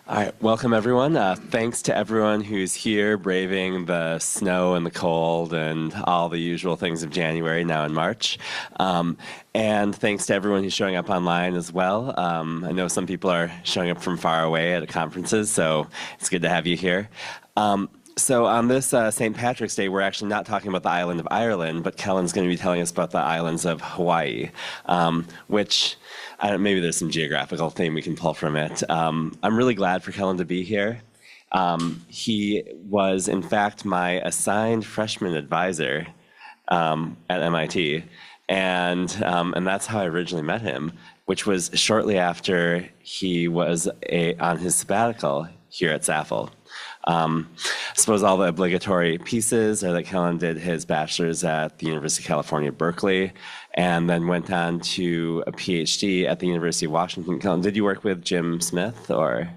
All right, welcome everyone. Thanks to everyone who's here braving the snow and the cold and all the usual things of January now in March. And thanks to everyone who's showing up online as well. I know some people are showing up from far away at conferences, so it's good to have you here. So on this St. Patrick's Day, we're actually not talking about the island of Ireland, but Kelin's going to be telling us about the islands of Hawaii, which maybe there's some geographical theme we can pull from it. I'm really glad for Kelin to be here. He was, in fact, my assigned freshman advisor at MIT, and that's how I originally met him, which was shortly after he was on his sabbatical here at SAFL. I suppose all the obligatory pieces are that Kelin did his bachelor's at the University of California, Berkeley, and then went on to a PhD at the University of Washington. Kelin, did you work with Jim Smith, or?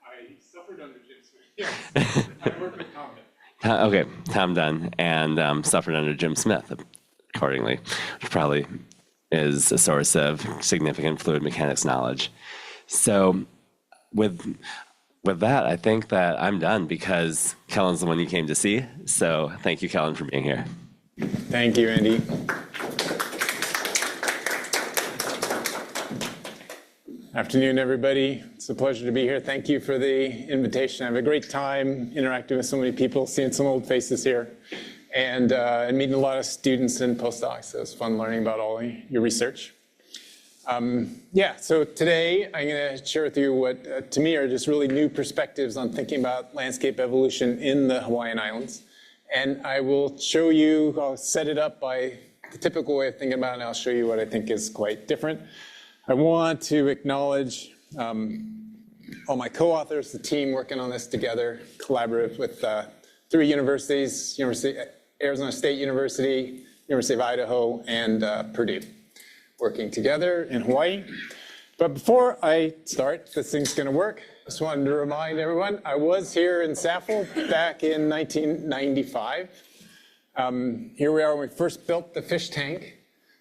I suffered under Jim Smith, yes. I worked with Tom Dunn. Okay, Tom Dunn, and suffered under Jim Smith, accordingly, which probably is a source of significant fluid mechanics knowledge. So with that, I think that I'm done because Kelin's the one you came to see. So thank you, Kelin, for being here. Thank you, Andy. Afternoon, everybody. It's a pleasure to be here. Thank you for the invitation. I have a great time interacting with so many people, seeing some old faces here, and meeting a lot of students and postdocs. So it's fun learning about all your research. So today I'm going to share with you what to me are just really new perspectives on thinking about landscape evolution in the Hawaiian Islands. And I will show you, I'll set it up by the typical way of thinking about it, and I'll show you what I think is quite different. I want to acknowledge all my co-authors, the team working on this together, collaborative with 3 universities, Arizona State University, University of Idaho, and Purdue, working together in Hawaii. But before I start, this thing's going to work. Just wanted to remind everyone, I was here in SAFL back in 1995. Here we are when we first built the fish tank,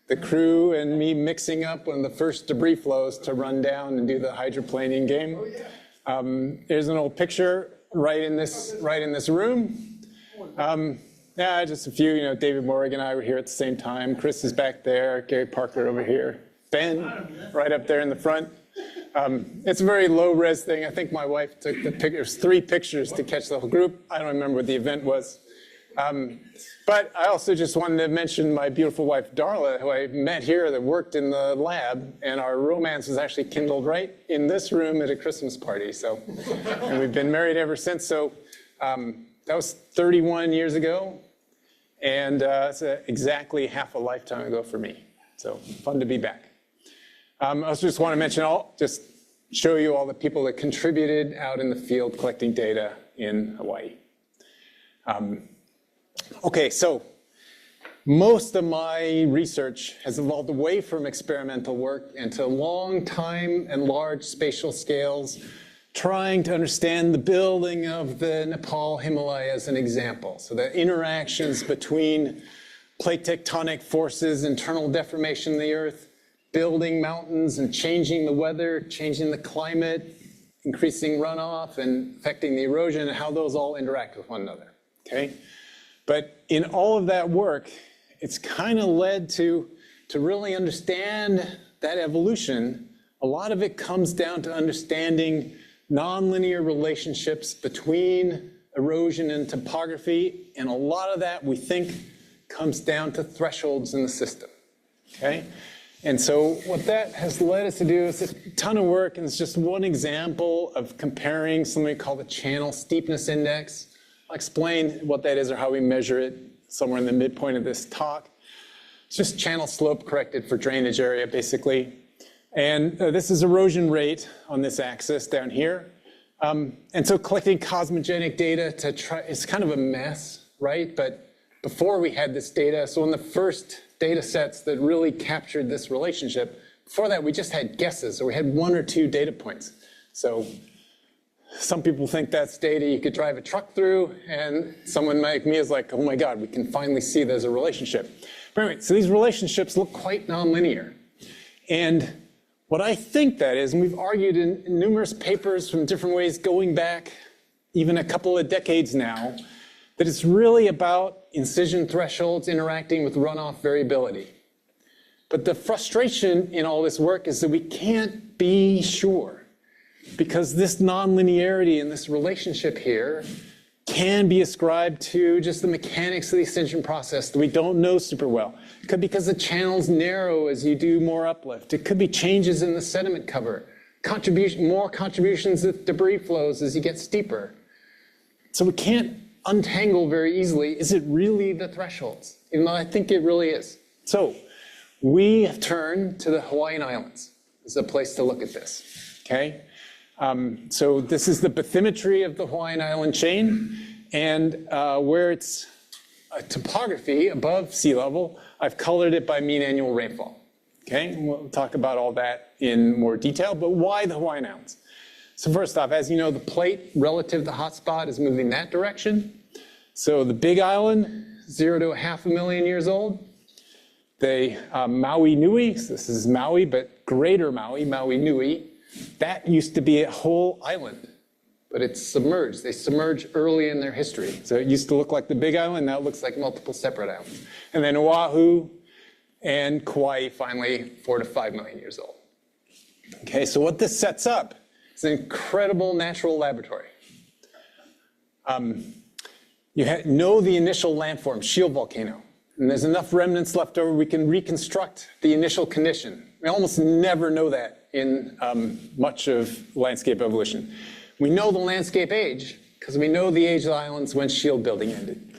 the crew and me mixing up one of the first debris flows to run down and do the hydroplaning game. Here's an old picture right in this room. Just a few, David Morgan and I were here at the same time. Chris is back there, Gary Parker over here. Ben, right up there in the front. It's a very low-res thing. I think my wife took the pictures, 3 pictures to catch the whole group. I don't remember what the event was. But I also just wanted to mention my beautiful wife, Darla, who I met here that worked in the lab, and our romance was actually kindled right in this room at a Christmas party. So, and we've been married ever since. So that was 31 years ago. And it's exactly half a lifetime ago for me. So fun to be back. I also just want to mention, just show you all the people that contributed out in the field collecting data in Hawaii. Okay, so most of my research has evolved away from experimental work into long time and large spatial scales, trying to understand the building of the Nepal Himalaya as an example. So the interactions between plate tectonic forces, internal deformation of the Earth, building mountains and changing the weather, changing the climate, increasing runoff and affecting the erosion, and how those all interact with one another, okay? But in all of that work, it's kind of led to really understand that evolution. A lot of it comes down to understanding nonlinear relationships between erosion and topography, and a lot of that we think comes down to thresholds in the system, okay? And so what that has led us to do is a ton of work, and it's just one example of comparing something called the channel steepness index. I'll explain what that is or how we measure it somewhere in the midpoint of this talk. It's just channel slope corrected for drainage area, basically. And this is erosion rate on this axis down here. And so collecting cosmogenic data to try, it's kind of a mess, right? But before we had this data, so in the first data sets that really captured this relationship, before that we just had guesses, or we had 1 or 2 data points. So some people think that's data you could drive a truck through, and someone like me is like, oh my God, we can finally see there's a relationship. But anyway, so these relationships look quite nonlinear. And What I think that is, and we've argued in numerous papers from different ways going back even a couple of decades now, that it's really about incision thresholds interacting with runoff variability. But the frustration in all this work is that we can't be sure, because this nonlinearity in this relationship here can be ascribed to just the mechanics of the ascension process that we don't know super well. It could be because the channels narrow as you do more uplift. It could be changes in the sediment cover, more contributions of debris flows as you get steeper. So we can't untangle very easily, is it really the thresholds? Even though I think it really is. So we have turned to the Hawaiian Islands as a place to look at this, okay? So this is the bathymetry of the Hawaiian Island chain, and where it's a topography above sea level, I've colored it by mean annual rainfall, okay? And we'll talk about all that in more detail, but why the Hawaiian Islands? So first off, as you know, the plate relative to the hotspot is moving that direction. So the big island, 0 to 500,000 years old. The Maui Nui, so this is Maui, but greater Maui, Maui Nui, that used to be a whole island, but it's submerged. They submerged early in their history. So it used to look like the big island, now it looks like multiple separate islands. And then Oahu and Kauai, finally, 4 to 5 million years old. Okay, so what this sets up is an incredible natural laboratory. You know the initial landform, shield volcano, and there's enough remnants left over, we can reconstruct the initial condition. We almost never know that in much of landscape evolution. We know the landscape age because we know the age of the islands when shield building ended.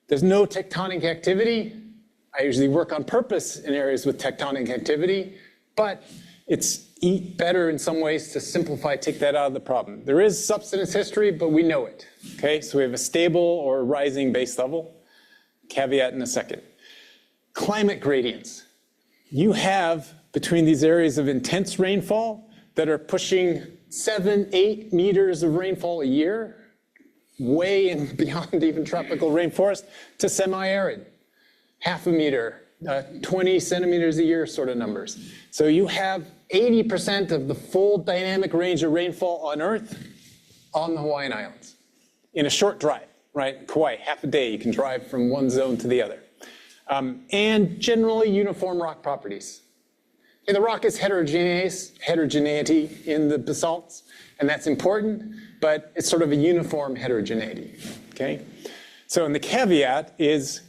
There's no tectonic activity. I usually work on purpose in areas with tectonic activity, but it's better in some ways to simplify, take that out of the problem. There is subsidence history, but we know it, okay? So we have a stable or rising base level. Caveat in a second. Climate gradients. You have between these areas of intense rainfall that are pushing 7, 8 meters of rainfall a year, way and beyond even tropical rainforest, to semi-arid, 0.5 meter, 20 centimeters a year sort of numbers. So you have 80% of the full dynamic range of rainfall on Earth on the Hawaiian Islands in a short drive, right? Kauai, half a day you can drive from one zone to the other. And generally uniform rock properties. And the rock is heterogeneity in the basalts, and that's important, but it's sort of a uniform heterogeneity, okay? So, and the caveat is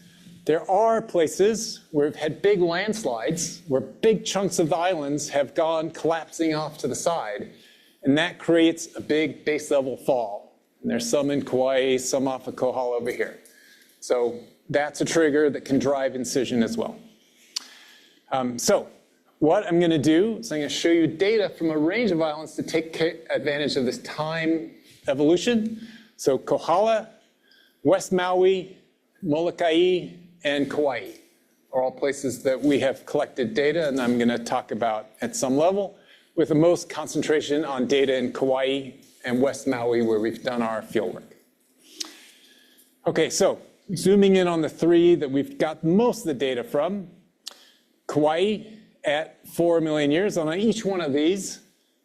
there are places where we've had big landslides, where big chunks of the islands have gone collapsing off to the side, and that creates a big base level fall. And there's some in Kauai, some off of Kohala over here. So that's a trigger that can drive incision as well. So what I'm going to do is I'm going to show you data from a range of islands to take advantage of this time evolution. So Kohala, West Maui, Molokai, and Kauai are all places that we have collected data, and I'm going to talk about at some level, with the most concentration on data in Kauai and West Maui, where we've done our fieldwork. Okay, so zooming in on the 3 that we've got most of the data from, Kauai at 4 million years. On each one of these,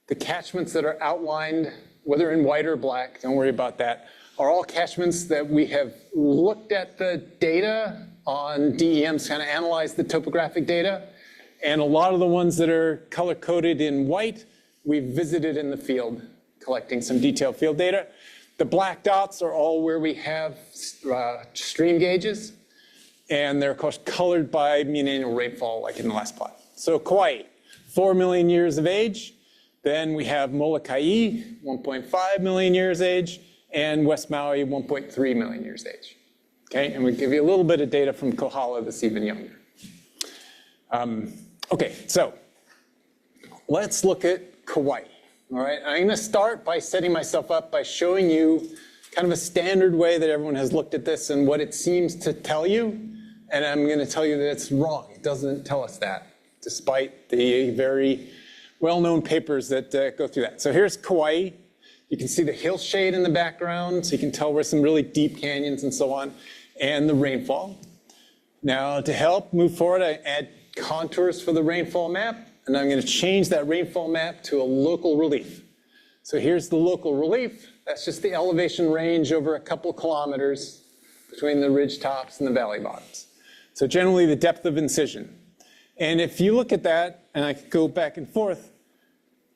the catchments that are outlined, whether in white or black, don't worry about that, are all catchments that we have looked at the data on DEMs, kind of analyzed the topographic data. And a lot of the ones that are color-coded in white, we've visited in the field, collecting some detailed field data. The black dots are all where we have stream gauges, and they're, of course, colored by mean annual rainfall, like in the last plot. So Kauai, 4 million years of age. Then we have Molokai, 1.5 million years age, and West Maui, 1.3 million years age. Okay, and we give you a little bit of data from Kohala that's even younger. Okay, so let's look at Kauai. All right, I'm going to start by setting myself up by showing you kind of a standard way that everyone has looked at this and what it seems to tell you. And I'm going to tell you that it's wrong. It doesn't tell us that, despite the very well-known papers that go through that. So here's Kauai. You can see the hill shade in the background, so you can tell where some really deep canyons and so on, and the rainfall. Now, to help move forward, I add contours for the rainfall map, and I'm going to change that rainfall map to a local relief. So here's the local relief. That's just the elevation range over a couple kilometers between the ridge tops and the valley bottoms. So generally the depth of incision. And if you look at that, and I could go back and forth,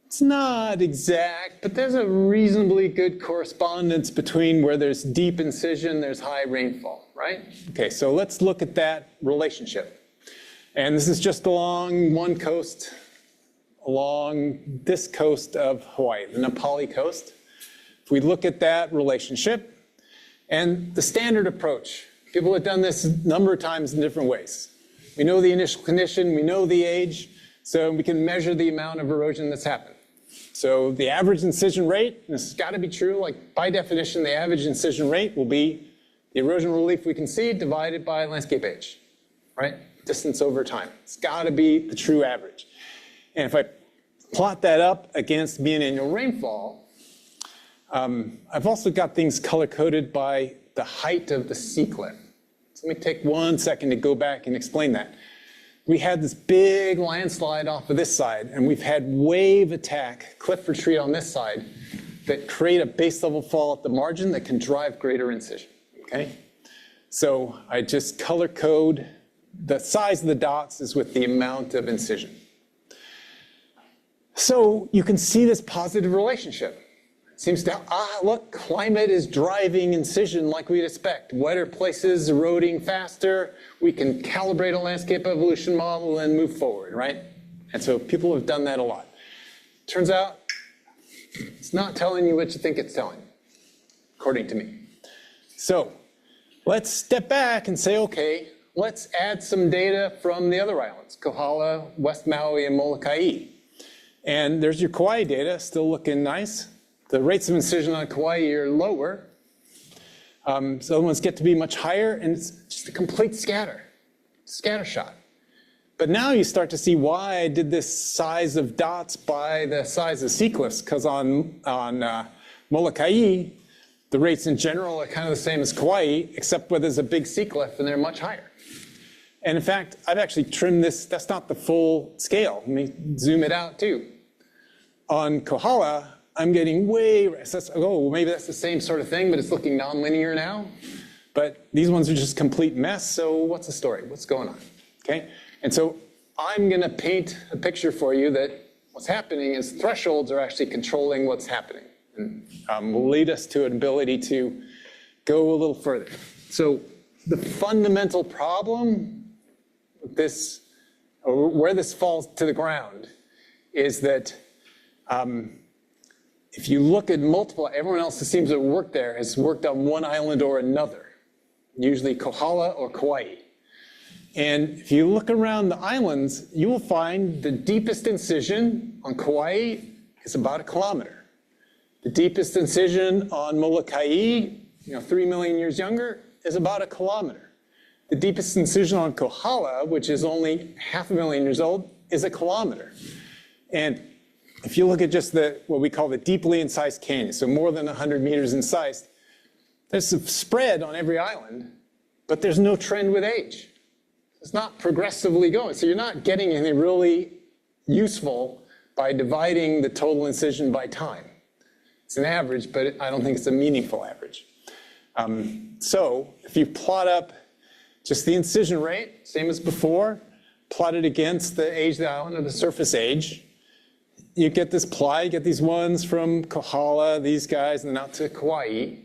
it's not exact, but there's a reasonably good correspondence between where there's deep incision, there's high rainfall, right? Okay, so let's look at that relationship. And this is just along one coast, along this coast of Hawaii, the Nepali coast. If we look at that relationship, and the standard approach, people have done this a number of times in different ways. We know the initial condition, we know the age, so we can measure the amount of erosion that's happened. So the average incision rate, and this has got to be true, like by definition, the average incision rate will be the erosion relief we can see divided by landscape age, right? Distance over time. It's got to be the true average. And if I plot that up against mean annual rainfall, I've also got things color-coded by the height of the sea cliff. So let me take 1 second to go back and explain that. We had this big landslide off of this side, and we've had wave attack, cliff retreat on this side, that create a base level fall at the margin that can drive greater incision, okay? So I just color code, the size of the dots is with the amount of incision. So you can see this positive relationship. It seems to, look, climate is driving incision like we'd expect. Wetter places eroding faster. We can calibrate a landscape evolution model and move forward, right? And so people have done that a lot. Turns out, it's not telling you what you think it's telling you, according to me. So let's step back and say, okay, let's add some data from the other islands, Kohala, West Maui, and Molokai. And there's your Kauai data, still looking nice. The rates of incision on Kauai are lower. So other ones get to be much higher, and it's just a complete scatter shot. But now you start to see why I did this size of dots by the size of sea cliffs, because on Molokai, the rates in general are kind of the same as Kauai, except where there's a big sea cliff and they're much higher. And in fact, I've actually trimmed this. That's not the full scale. Let me zoom it out too. On Kohala, I'm getting way, oh, maybe that's the same sort of thing, but it's looking nonlinear now. But these ones are just complete mess, so what's the story? What's going on? Okay? And so I'm going to paint a picture for you that what's happening is thresholds are actually controlling what's happening, and will lead us to an ability to go a little further. So the fundamental problem with this, or where this falls to the ground, is that if you look at multiple, everyone else that seems to have worked there has worked on one island or another, usually Kohala or Kauai. And if you look around the islands, you will find the deepest incision on Kauai is about 1 kilometer. The deepest incision on Molokai, 3 million years younger, is about 1 kilometer. The deepest incision on Kohala, which is only 500,000 years old, is 1 kilometer. And if you look at just what we call the deeply incised canyon, so more than 100 meters incised, there's a spread on every island, but there's no trend with age. It's not progressively going. So you're not getting anything really useful by dividing the total incision by time. It's an average, but I don't think it's a meaningful average. So if you plot up just the incision rate, same as before, plot it against the age of the island or the surface age, you get this plot, you get these ones from Kohala, these guys, and then out to Kauai,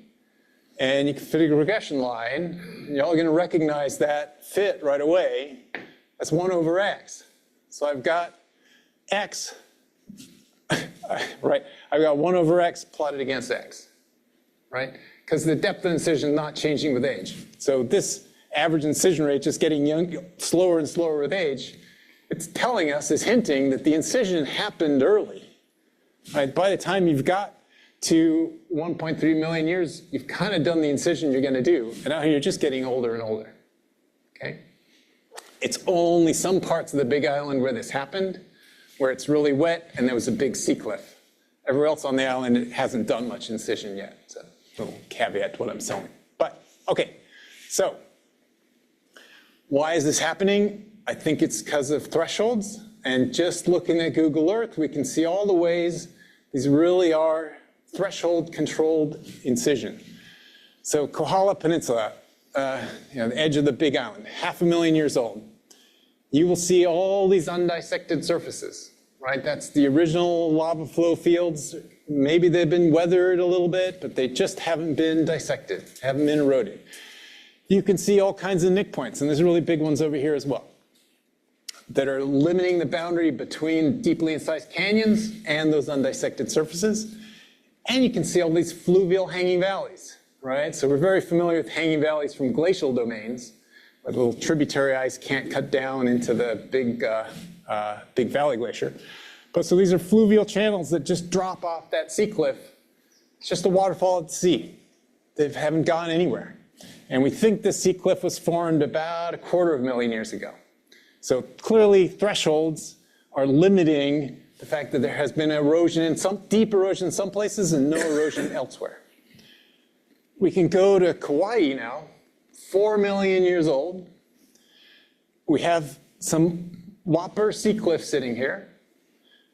and you can fit a regression line, and you're all going to recognize that fit right away. That's 1 over x. So I've got x, right? I've got 1 over x plotted against x, right? Because the depth of incision is not changing with age. So this average incision rate just getting slower and slower with age, it's telling us, is hinting that the incision happened early. Right? By the time you've got to 1.3 million years, you've kind of done the incision you're going to do. And now you're just getting older and older. Okay? It's only some parts of the Big Island where this happened, where it's really wet and there was a big sea cliff. Everywhere else on the island, it hasn't done much incision yet. So a little caveat to what I'm saying. But, okay, so why is this happening? I think it's because of thresholds. And just looking at Google Earth, we can see all the ways these really are threshold-controlled incision. So Kohala Peninsula, the edge of the Big Island, 500,000 years old. You will see all these undissected surfaces, right? That's the original lava flow fields. Maybe they've been weathered a little bit, but they just haven't been dissected, haven't been eroded. You can see all kinds of nick points, and there's really big ones over here as well, that are limiting the boundary between deeply incised canyons and those undissected surfaces. And you can see all these fluvial hanging valleys, right? So we're very familiar with hanging valleys from glacial domains, where the little tributary ice can't cut down into the big valley glacier. But so these are fluvial channels that just drop off that sea cliff. It's just a waterfall at the sea. They haven't gone anywhere. And we think this sea cliff was formed about 250,000 years ago. So clearly thresholds are limiting the fact that there has been erosion in some deep erosion in some places and no erosion elsewhere. We can go to Kauai now, 4 million years old. We have some whopper sea cliffs sitting here.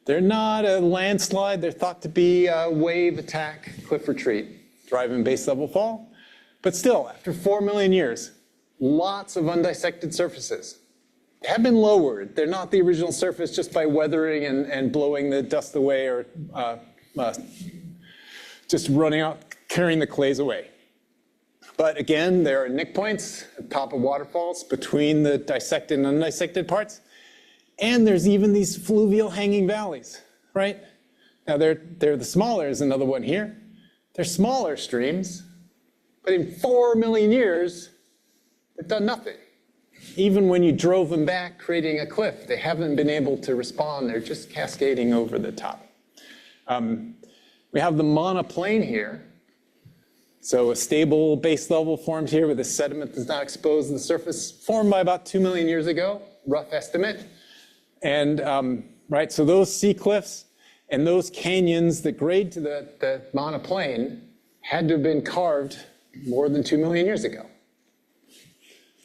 They're not a landslide. They're thought to be a wave attack cliff retreat, driving base level fall. But still, after 4 million years, lots of undissected surfaces. They have been lowered. They're not the original surface just by weathering and blowing the dust away or just running out, carrying the clays away. But again, there are nick points at the top of waterfalls between the dissected and undissected parts. And there's even these fluvial hanging valleys, right? Now they're the smaller is another one here. They're smaller streams, but in 4 million years, they've done nothing. Even when you drove them back, creating a cliff, they haven't been able to respond. They're just cascading over the top. We have the monoplane here. So a stable base level formed here with the sediment that's not exposed to the surface, formed by about 2 million years ago, rough estimate. And right, so those sea cliffs and those canyons that grade to the monoplane had to have been carved more than 2 million years ago.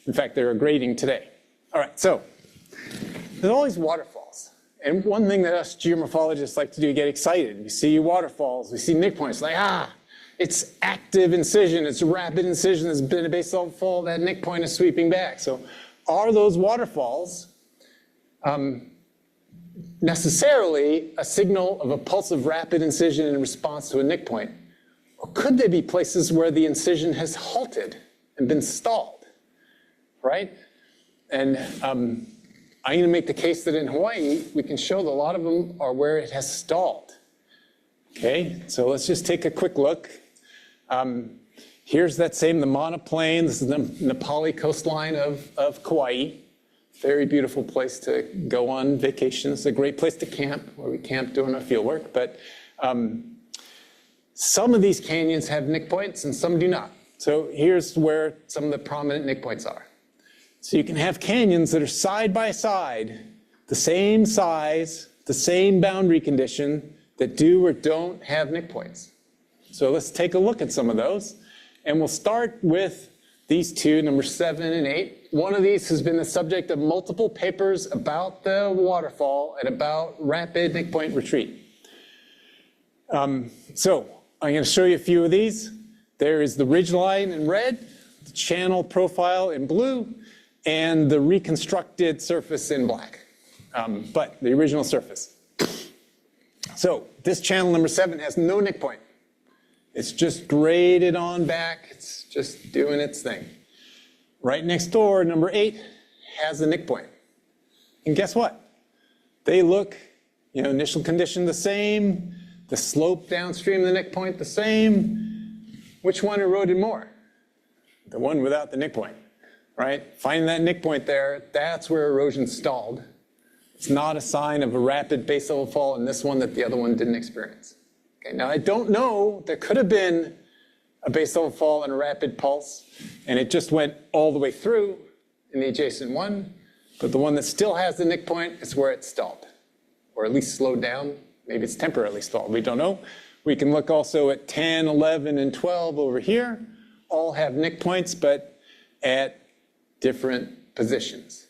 In fact, they're grading today. All right, so there's all these waterfalls. And one thing that us geomorphologists like to do, get excited. We see waterfalls, we see nick points, like, it's active incision, it's rapid incision, there's been a base level fall, that nick point is sweeping back. So are those waterfalls necessarily a signal of a pulse of rapid incision in response to a nick point? Or could they be places where the incision has halted and been stalled, right? And I'm going to make the case that in Hawaii, we can show that a lot of them are where it has stalled. Okay, so let's just take a quick look. Here's that the monoplane. This is the Nepali coastline of Kauai. Very beautiful place to go on vacation. It's a great place to camp, where we camp doing our field work. But some of these canyons have nick points and some do not. So here's where some of the prominent nick points are. So you can have canyons that are side by side, the same size, the same boundary condition, that do or don't have nick points. So let's take a look at some of those. And we'll start with these two, number 7 and 8. One of these has been the subject of multiple papers about the waterfall and about rapid nick point retreat. So I'm going to show you a few of these. There is the ridgeline in red, the channel profile in blue, and the reconstructed surface in black, but the original surface. So this channel number 7 has no nick point. It's just graded on back. It's just doing its thing. Right next door, number 8 has a nick point. And guess what? They look, initial condition the same, the slope downstream of the nick point the same. Which one eroded more? The one without the nick point, right? Finding that nick point there, that's where erosion stalled. It's not a sign of a rapid base level fall in this one that the other one didn't experience. Okay, now I don't know, there could have been a base level fall and a rapid pulse, and it just went all the way through in the adjacent one, but the one that still has the nick point is where it stalled, or at least slowed down. Maybe it's temporarily stalled, we don't know. We can look also at 10, 11, and 12 over here. All have nick points, but at different positions.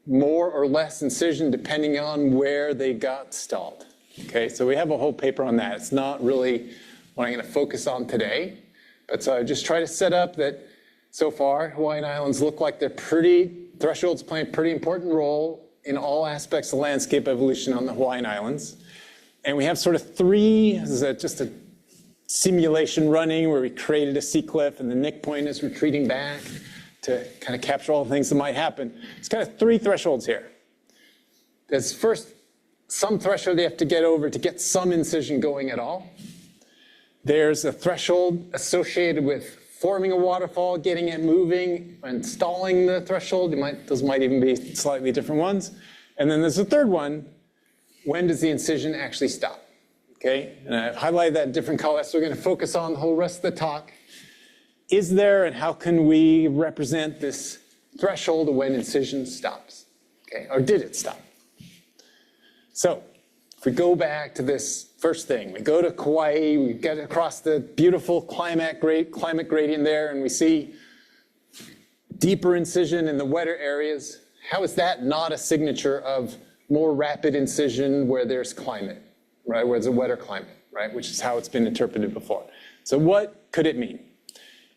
more or less incision depending on where they got stalled. Okay, so we have a whole paper on that. It's not really what I'm going to focus on today, but so I just try to set up that so far Hawaiian Islands look like thresholds play a pretty important role in all aspects of landscape evolution on the Hawaiian Islands. And we have sort of three, this is just a simulation running where we created a sea cliff and the nick point is retreating back to kind of capture all the things that might happen. It's kind of three thresholds here. There's first some threshold you have to get over to get some incision going at all. There's a threshold associated with forming a waterfall, getting it moving, and stalling the threshold. Those might even be slightly different ones. And then there's a third one. When does the incision actually stop? Okay, and I've highlighted that in different colors, so we're going to focus on the whole rest of the talk. Is there and how can we represent this threshold of when incision stops? Okay, or did it stop? So if we go back to this first thing, we go to Kauai, we get across the beautiful climate gradient there, and we see deeper incision in the wetter areas. How is that not a signature of more rapid incision where there's climate, right? Where there's a wetter climate, right? Which is how it's been interpreted before. So what could it mean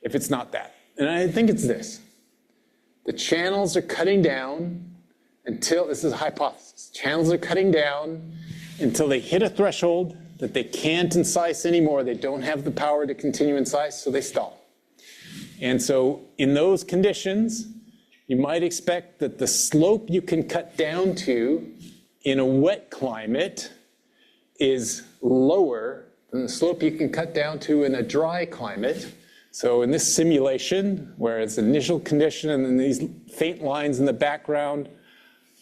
if it's not that? And I think it's this. The channels are cutting down until, this is a hypothesis, channels are cutting down until they hit a threshold that they can't incise anymore. They don't have the power to continue incise, so they stall. And so in those conditions, you might expect that the slope you can cut down to in a wet climate is lower than the slope you can cut down to in a dry climate. So in this simulation, where it's initial condition and then these faint lines in the background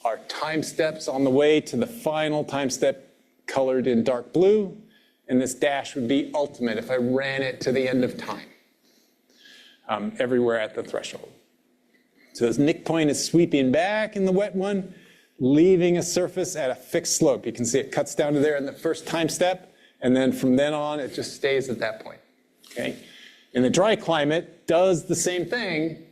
are time steps on the way to the final time step colored in dark blue, and this dash would be ultimate if I ran it to the end of time, everywhere at the threshold. So this nick point is sweeping back in the wet one, leaving a surface at a fixed slope. You can see it cuts down to there in the first time step, and then from then on, it just stays at that point, okay? In the dry climate, does the same thing,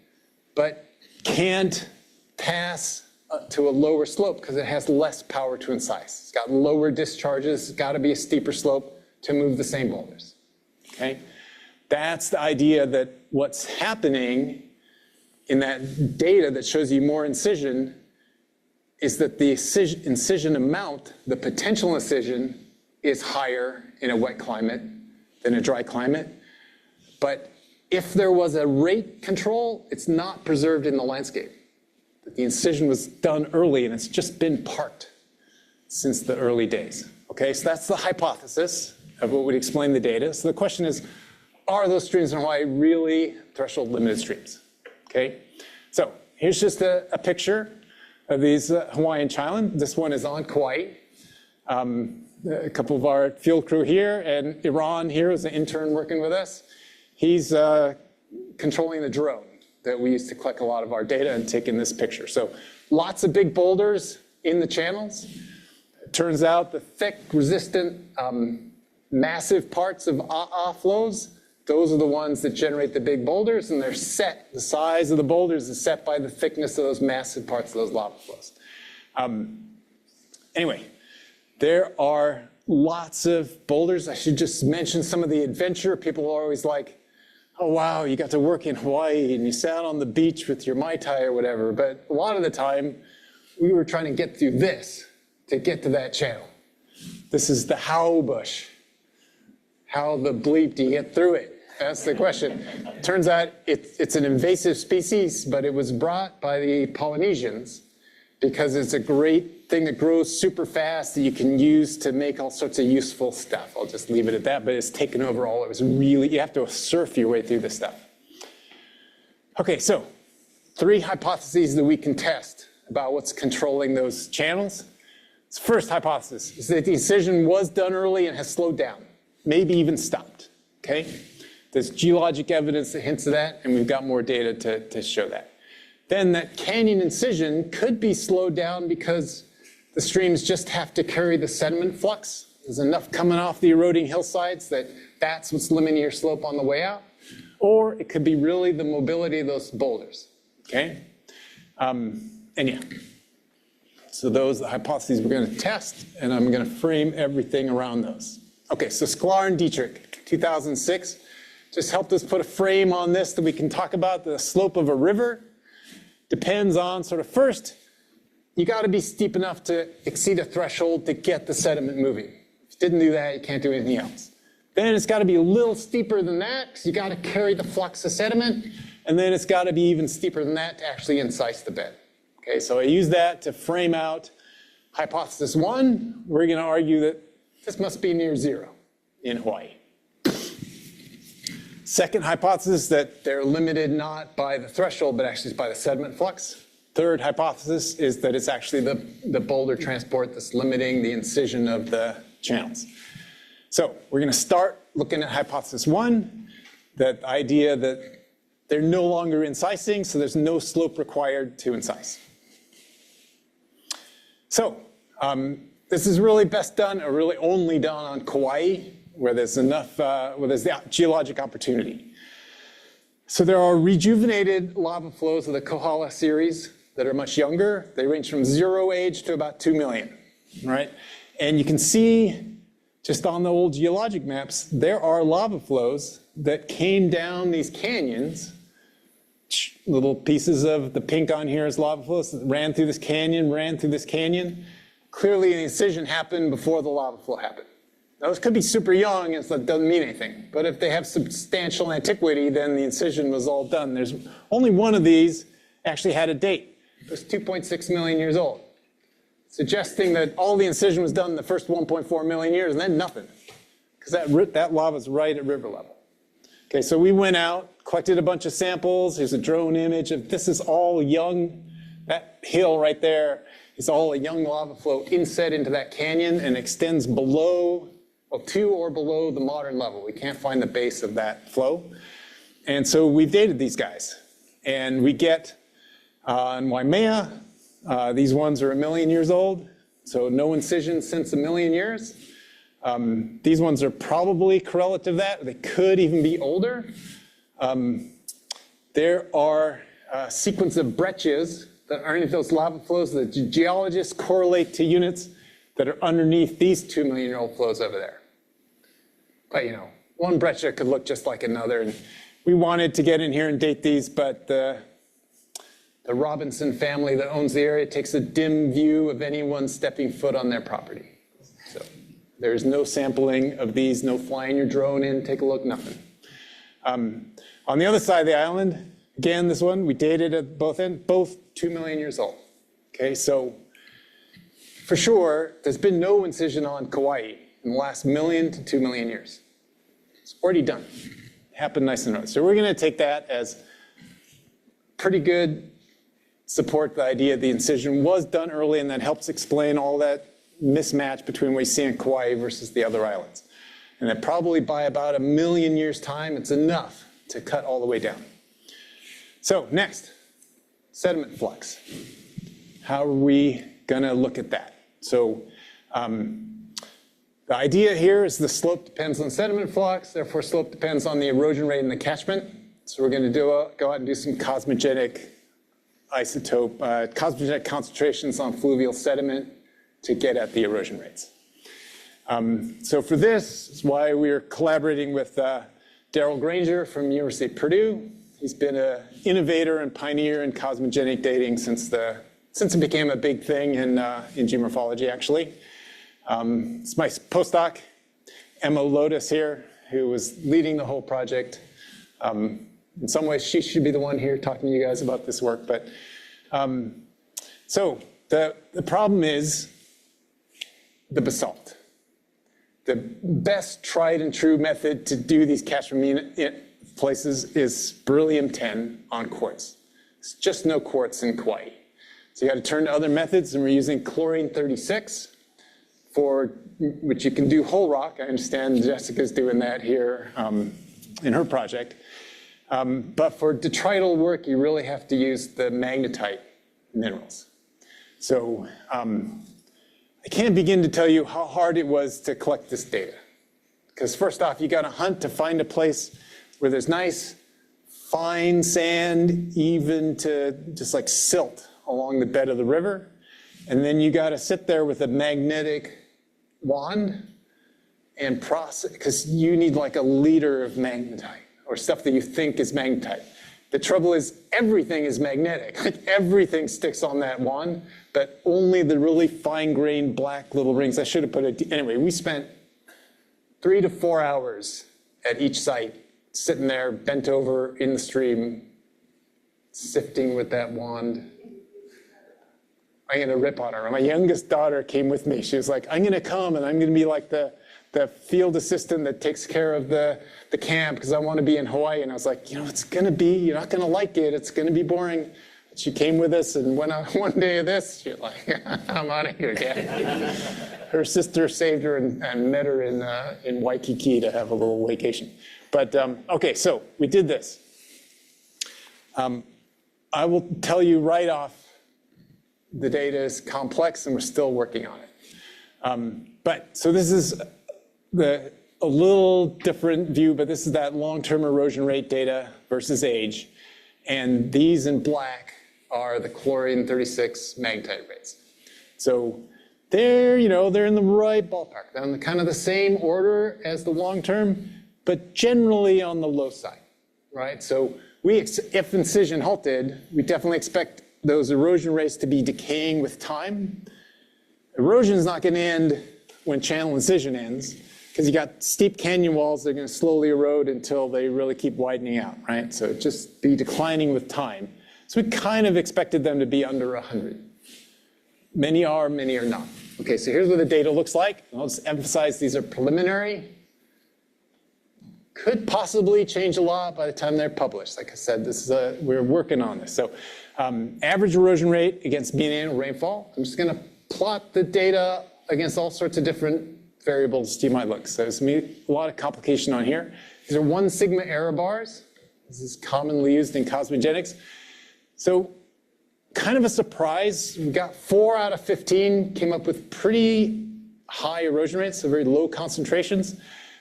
but can't pass to a lower slope because it has less power to incise. It's got lower discharges, it's got to be a steeper slope to move the same boulders, okay? That's the idea that what's happening in that data that shows you more incision is that the incision amount, the potential incision, is higher in a wet climate than a dry climate. But if there was a rate control, it's not preserved in the landscape. That the incision was done early and it's just been parked since the early days. Okay, so that's the hypothesis of what would explain the data. So the question is, are those streams in Hawaii really threshold limited streams? Okay, so here's just a picture of these Hawaiian chailan. This one is on Kauai. A couple of our field crew here, and Iran here is an intern working with us. He's controlling the drone that we use to collect a lot of our data and take in this picture. So lots of big boulders in the channels. It turns out the thick, resistant, massive parts of flows, those are the ones that generate the big boulders, and they're set, the size of the boulders is set by the thickness of those massive parts of those lava flows. Anyway, there are lots of boulders. I should just mention some of the adventure. People are always like, oh, wow, you got to work in Hawaii and you sat on the beach with your Mai Tai or whatever. But a lot of the time, we were trying to get through this to get to that channel. This is the how bush. How the bleep do you get through it? That's the question. Turns out it's an invasive species, but it was brought by the Polynesians because it's a great thing that grows super fast that you can use to make all sorts of useful stuff. I'll just leave it at that, but it's taken over all. It was really, you have to surf your way through this stuff. Okay, so 3 hypotheses that we can test about what's controlling those channels. The first hypothesis is that the incision was done early and has slowed down, maybe even stopped, okay? There's geologic evidence that hints at that, and we've got more data to show that. Then that canyon incision could be slowed down because the streams just have to carry the sediment flux. There's enough coming off the eroding hillsides that that's what's limiting your slope on the way out. Or it could be really the mobility of those boulders, okay? And yeah, So those are the hypotheses we're going to test, and I'm going to frame everything around those. Okay, so Sklar and Dietrich, 2006, just helped us put a frame on this that we can talk about. The slope of a river depends on sort of first, you got to be steep enough to exceed a threshold to get the sediment moving. If you didn't do that, you can't do anything else. Then it's got to be a little steeper than that, because you got to carry the flux of sediment. And then it's got to be even steeper than that to actually incise the bed. Okay, so I use that to frame out hypothesis one. We're going to argue that this must be near zero in Hawaii. Second hypothesis, that they're limited not by the threshold, but actually by the sediment flux. Third hypothesis is that it's actually the boulder transport that's limiting the incision of the channels. So we're going to start looking at hypothesis one, that idea that they're no longer incising, so there's no slope required to incise. So this is really best done, or really only done on Kauai, where there's enough, where there's the geologic opportunity. So there are rejuvenated lava flows of the Kohala series that are much younger. They range from 0 age to about 2 million, right? And you can see just on the old geologic maps, there are lava flows that came down these canyons. Little pieces of the pink on here is lava flows that ran through this canyon, Clearly, the incision happened before the lava flow happened. Now, those could be super young, and so it doesn't mean anything. But if they have substantial antiquity, then the incision was all done. There's only one of these actually had a date. It was 2.6 million years old, suggesting that all the incision was done in the first 1.4 million years, and then nothing, because that lava's right at river level. Okay, so we went out, collected a bunch of samples. Here's a drone image of this is all young. That hill right there is all a young lava flow inset into that canyon and extends below, well, to or below the modern level. We can't find the base of that flow. And so we've dated these guys. And we get in Waimea, these ones are 1 million years old, so no incision since 1 million years. These ones are probably correlative to that. They could even be older. There are a sequence of breccias that are underneath those lava flows that geologists correlate to units that are underneath these 2 million-year-old flows over there. But, you know, one breccia could look just like another. And we wanted to get in here and date these, but the Robinson family that owns the area takes a dim view of anyone stepping foot on their property. So there's no sampling of these, no flying your drone in, take a look, nothing. On the other side of the island, again, this one, we dated at both ends, both 2 million years old. Okay, so for sure, there's been no incision on Kauai in the last 1 million to 2 million years. It's already done. It happened nice and early. So we're going to take that as pretty good support the idea the incision was done early, and that helps explain all that mismatch between what you see in Kauai versus the other islands. And that probably by about 1 million years' time, it's enough to cut all the way down. So next, sediment flux. How are we going to look at that? So the idea here is the slope depends on sediment flux, therefore slope depends on the erosion rate in the catchment. So we're going to go out and do some cosmogenic isotope, cosmogenic concentrations on fluvial sediment to get at the erosion rates. So for this is why we're collaborating with Daryl Granger from University of Purdue. He's been an innovator and pioneer in cosmogenic dating since it became a big thing in geomorphology, actually. It's my postdoc, Emma Lotus here, who was leading the whole project. In some ways, she should be the one here talking to you guys about this work. But so the problem is the basalt. The best tried and true method to do these catchment places is beryllium-10 on quartz. It's just no quartz in Kauai. So you got to turn to other methods, and we're using chlorine-36 for which you can do whole rock. I understand Jessica's doing that here in her project. But for detrital work, you really have to use the magnetite minerals. So I can't begin to tell you how hard it was to collect this data. Because first off, you got to hunt to find a place where there's nice, fine sand, even to just like silt along the bed of the river. And then you got to sit there with a magnetic wand and process, because you need like a liter of magnetite or stuff that you think is magnetite. The trouble is everything is magnetic. Like everything sticks on that wand, but only the really fine-grained black little rings. I should have put it. Anyway, we spent 3 to 4 hours at each site, sitting there, bent over in the stream, sifting with that wand. I'm going to rip on her. My youngest daughter came with me. She was like, I'm going to come and I'm going to be like the field assistant that takes care of the camp because I want to be in Hawaii. And I was like, you know, it's going to be, you're not going to like it. It's going to be boring. But she came with us and went on one day of this. She's like, I'm out of here, Dad. Her sister saved her and met her in Waikiki to have a little vacation. But okay, so we did this. I will tell you right off, the data is complex and we're still working on it. But so this is a little different view, but this is that long-term erosion rate data versus age. And these in black are the chlorine-36 magnetite rates. So they're in the right ballpark. They're in kind of the same order as the long-term, but generally on the low side, right? So if incision halted, we definitely expect those erosion rates to be decaying with time. Erosion is not going to end when channel incision ends, because you got steep canyon walls that are going to slowly erode until they really keep widening out, right? So just be declining with time. So we kind of expected them to be under 100. Many are not. Okay, so here's what the data looks like. I'll just emphasize these are preliminary. Could possibly change a lot by the time they're published. Like I said, we're working on this. So average erosion rate against mean annual rainfall. I'm just going to plot the data against all sorts of different variables you might look. So there's a lot of complication on here. These are 1 sigma error bars. This is commonly used in cosmogenics. So kind of a surprise. We got 4 out of 15 came up with pretty high erosion rates, so very low concentrations.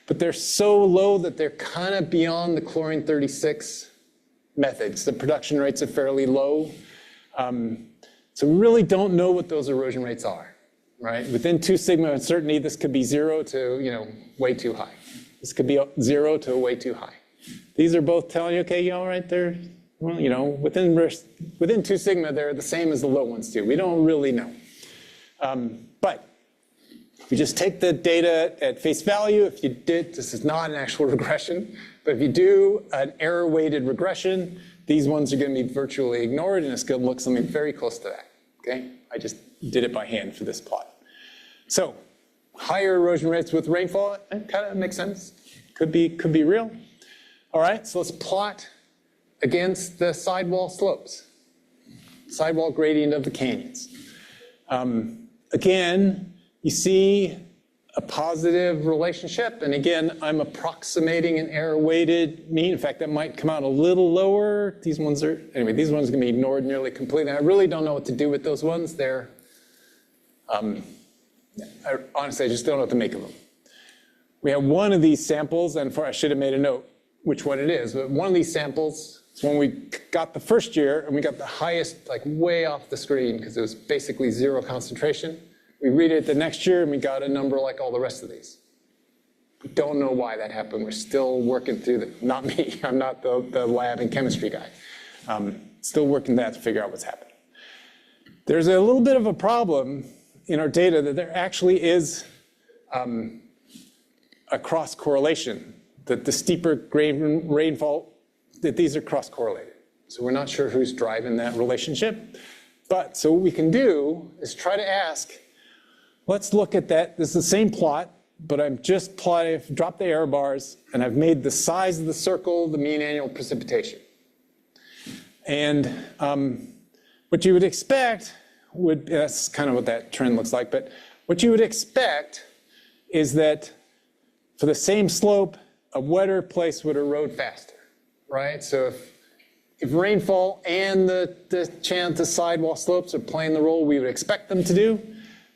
But they're so low that they're kind of beyond the chlorine-36 methods. The production rates are fairly low. So we really don't know what those erosion rates are, right? Within 2 sigma uncertainty, this could be 0 to way too high. This could be 0 to way too high. These are both telling you, okay, all right, they're, well, within 2 sigma, they're the same as the low ones too. We don't really know. But if you just take the data at face value, if you did, this is not an actual regression, but if you do an error-weighted regression, these ones are going to be virtually ignored, and it's going to look something very close to that, okay? I just did it by hand for this plot. So higher erosion rates with rainfall, it kind of makes sense. Could be real. All right, so let's plot against the sidewall slopes, sidewall gradient of the canyons. Again, you see a positive relationship. And again, I'm approximating an error-weighted mean. In fact, that might come out a little lower. These ones are going to be ignored nearly completely. I really don't know what to do with those ones. Honestly, I just don't know what to make of them. We have one of these samples, and I should have made a note which one it is, but one of these samples is when we got the first year, and we got the highest, like way off the screen, because it was basically 0 concentration. We read it the next year, and we got a number like all the rest of these. We don't know why that happened. We're still working through not me. I'm not the lab and chemistry guy. Still working that to figure out what's happening. There's a little bit of a problem in our data that there actually is a cross-correlation, that the steeper rainfall, that these are cross-correlated. So we're not sure who's driving that relationship. But so what we can do is try to ask, let's look at that. This is the same plot, but I'm just plotting, I've dropped the error bars, and I've made the size of the circle the mean annual precipitation. And what you would expect that's kind of what that trend looks like, but what you would expect is that for the same slope, a wetter place would erode faster, right? So if rainfall and the sidewall slopes are playing the role we would expect them to do,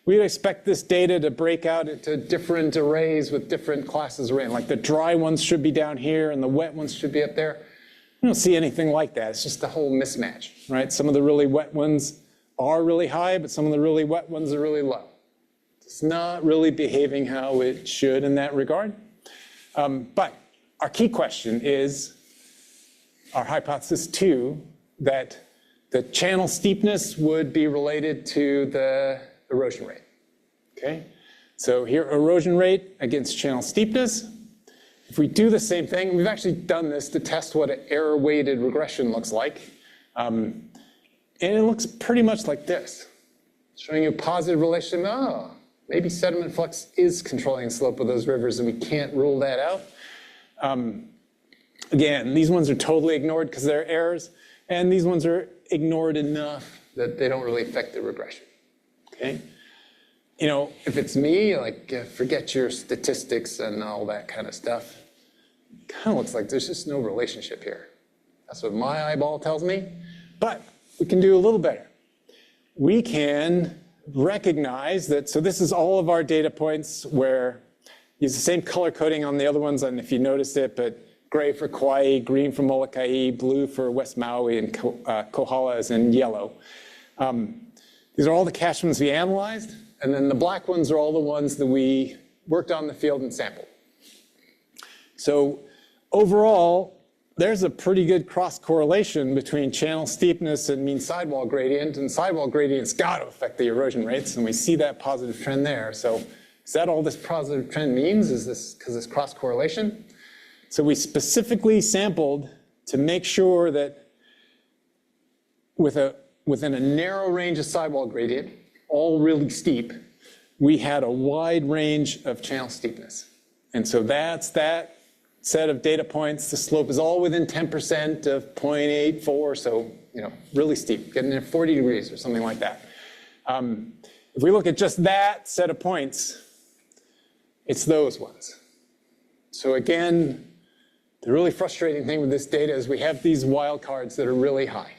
we would expect this data to break out into different arrays with different classes of rain. Like the dry ones should be down here and the wet ones should be up there. We don't see anything like that. It's just a whole mismatch, right? Some of the really wet ones are really high, but some of the really wet ones are really low. It's not really behaving how it should in that regard. But our key question is our hypothesis 2, that the channel steepness would be related to the erosion rate. Okay? So here, erosion rate against channel steepness. If we do the same thing, we've actually done this to test what an error-weighted regression looks like. And it looks pretty much like this, showing you a positive relationship. Oh, maybe sediment flux is controlling the slope of those rivers, and we can't rule that out. Again, these ones are totally ignored because they're errors, and these ones are ignored enough that they don't really affect the regression. Okay? You know, if it's me, like forget your statistics and all that kind of stuff. It kind of looks like there's just no relationship here. That's what my eyeball tells me. But we can do a little better. We can recognize that, so this is all of our data points where use the same color coding on the other ones, and if you noticed it, but gray for Kauai, green for Molokai, blue for West Maui, and Kohala is in yellow. These are all the catchments we analyzed, and then the black ones are all the ones that we worked on in the field and sampled. So overall, there's a pretty good cross-correlation between channel steepness and mean sidewall gradient, and sidewall gradient's got to affect the erosion rates, and we see that positive trend there. So is that all this positive trend means? Is this because it's cross-correlation? So we specifically sampled to make sure that within a narrow range of sidewall gradient, all really steep, we had a wide range of channel steepness. And so that's that set of data points. The slope is all within 10% of 0.84, so really steep, getting in 40 degrees or something like that. If we look at just that set of points, it's those ones. So again, the really frustrating thing with this data is we have these wildcards that are really high.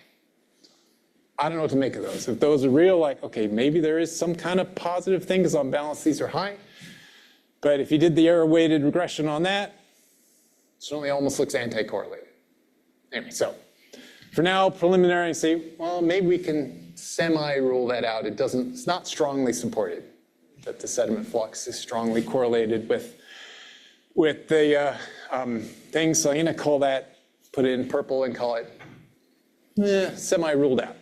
I don't know what to make of those. If those are real, like, okay, maybe there is some kind of positive thing because on balance these are high. But if you did the error-weighted regression on that, it certainly almost looks anti-correlated. Anyway, so for now, preliminary, say, well, maybe we can semi-rule that out. It's not strongly supported that the sediment flux is strongly correlated with the thing. So I'm going to call that, put it in purple and call it semi-ruled out.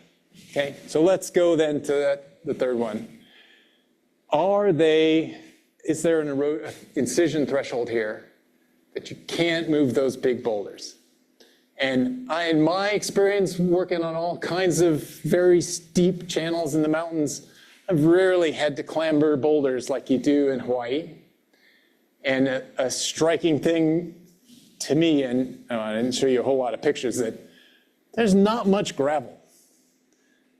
Okay, so let's go then to the third one. Is there an incision threshold here that you can't move those big boulders? And in my experience working on all kinds of very steep channels in the mountains, I've rarely had to clamber boulders like you do in Hawaii. And a striking thing to me, and I didn't show you a whole lot of pictures, that there's not much gravel.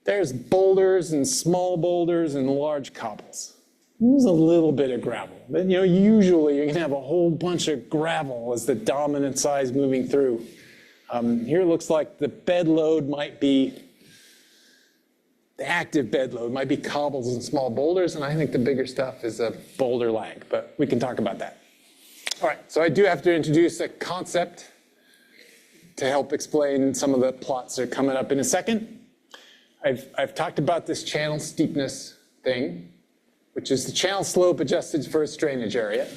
There's boulders and small boulders and large cobbles. There's a little bit of gravel. But usually you're going to have a whole bunch of gravel as the dominant size moving through. Here it looks like the bed load might be, the active bed load might be cobbles and small boulders, and I think the bigger stuff is a boulder lag, but we can talk about that. All right, so I do have to introduce a concept to help explain some of the plots that are coming up in a second. I've talked about this channel steepness thing, which is the channel slope adjusted for its drainage area.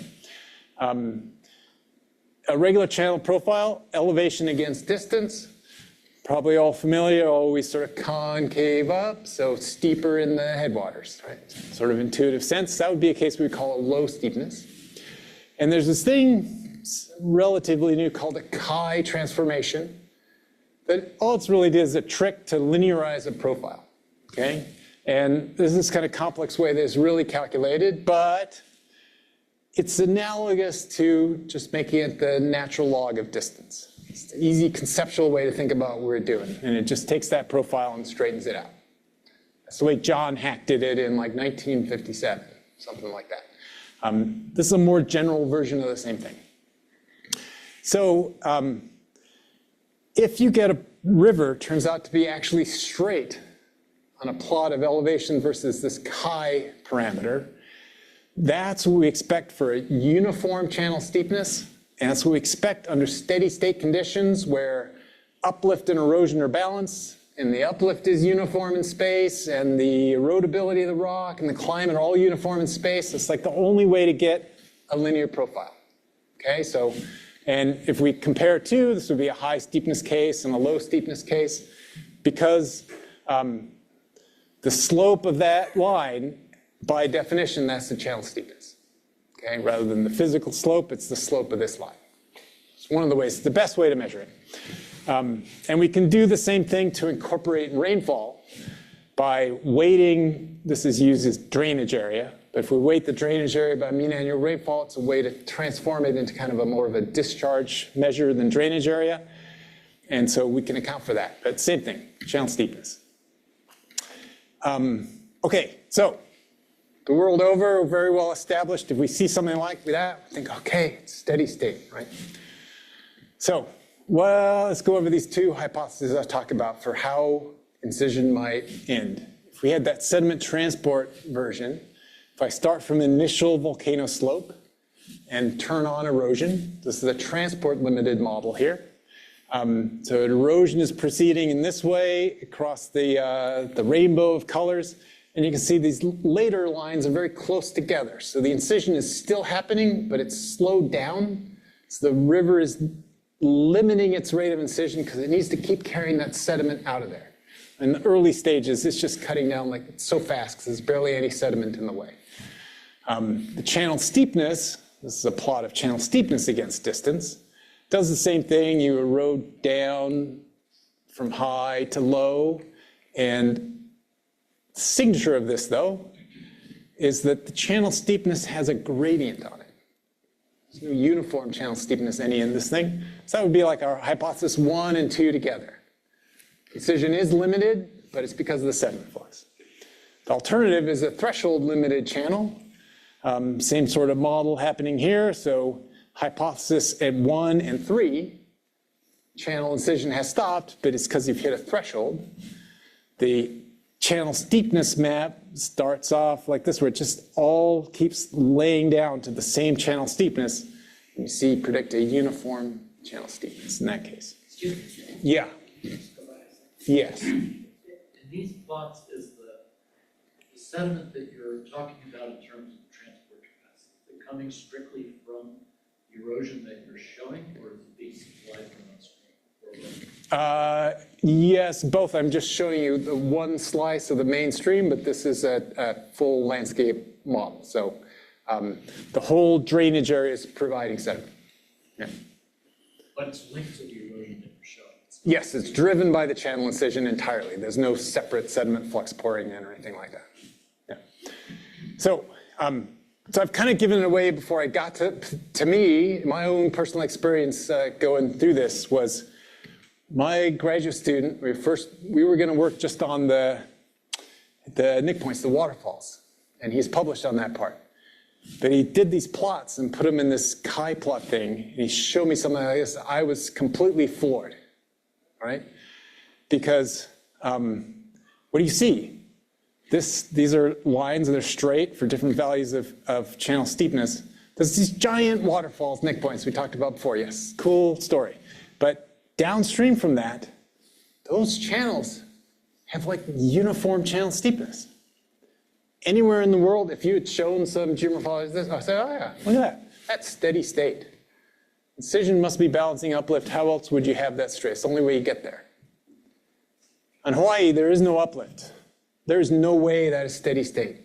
A regular channel profile, elevation against distance, probably all familiar, always sort of concave up, so steeper in the headwaters, right? Sort of intuitive sense. That would be a case we call a low steepness. And there's this thing relatively new called a chi transformation, that all it's really did is a trick to linearize a profile, okay? And this is this kind of complex way that is really calculated, but it's analogous to just making it the natural log of distance. It's an easy conceptual way to think about what we're doing, and it just takes that profile and straightens it out. That's the way John Hack did it in like 1957, something like that. This is a more general version of the same thing. So if you get a river turns out to be actually straight on a plot of elevation versus this chi parameter, that's what we expect for a uniform channel steepness, and that's what we expect under steady state conditions where uplift and erosion are balanced and the uplift is uniform in space, and the erodibility of the rock and the climate are all uniform in space. It's like the only way to get a linear profile. Okay, so, and if we compare two, this would be a high steepness case and a low steepness case, because the slope of that line, by definition, that's the channel steepness. Okay, rather than the physical slope, it's the slope of this line. It's one of the ways, it's the best way to measure it. And we can do the same thing to incorporate rainfall by weighting, this is used as drainage area, but if we weight the drainage area by mean annual rainfall, it's a way to transform it into kind of a more of a discharge measure than drainage area. And so we can account for that, but same thing, channel steepness. Okay, so the world over, very well established. If we see something like that, we think, okay, it's steady state, right? So, well, let's go over these two hypotheses I talked about for how incision might end. If we had that sediment transport version, if I start from initial volcano slope and turn on erosion, this is a transport limited model here. So erosion is proceeding in this way across the rainbow of colors. And you can see these later lines are very close together. So the incision is still happening, but it's slowed down. So the river is limiting its rate of incision because it needs to keep carrying that sediment out of there. In the early stages, it's just cutting down like so fast because there's barely any sediment in the way. The channel steepness, this is a plot of channel steepness against distance, does the same thing. You erode down from high to low. And the signature of this, though, is that the channel steepness has a gradient on it. There's no uniform channel steepness any in this thing. So that would be like our hypothesis 1 and 2 together. Incision is limited, but it's because of the sediment flux. The alternative is a threshold limited channel. Same sort of model happening here. So hypothesis at 1 and 3, channel incision has stopped, but it's because you've hit a threshold. The channel steepness map starts off like this, where it just all keeps laying down to the same channel steepness. And you see, predict a uniform channel steepness in that case. Excuse me. Yeah. Yes. In these plots, is the sediment that you're talking about in terms of transport capacity coming strictly from erosion that you're showing, or is it being supplied from upstream? Yes, both. I'm just showing you the one slice of the mainstream, but this is a full landscape model. So the whole drainage area is providing sediment. Yeah. But it's linked to the erosion that you're showing. Yes, it's driven by the channel incision entirely. There's no separate sediment flux pouring in or anything like that. Yeah. So I've kind of given it away before I got to me. My own personal experience going through this was my graduate student. We were going to work just on the nick points, the waterfalls, and he's published on that part. But he did these plots and put them in this chi-plot thing. And he showed me something like this. I was completely floored, right? Because what do you see? These are lines and they're straight for different values of channel steepness. There's these giant waterfalls, nick points we talked about before. Yes, cool story. But downstream from that, those channels have like uniform channel steepness. Anywhere in the world, if you had shown some geomorphology, I say, oh yeah, look at that. That's steady state. Incision must be balancing uplift. How else would you have that straight? It's the only way you get there. On Hawaii, there is no uplift. There is no way that is steady state.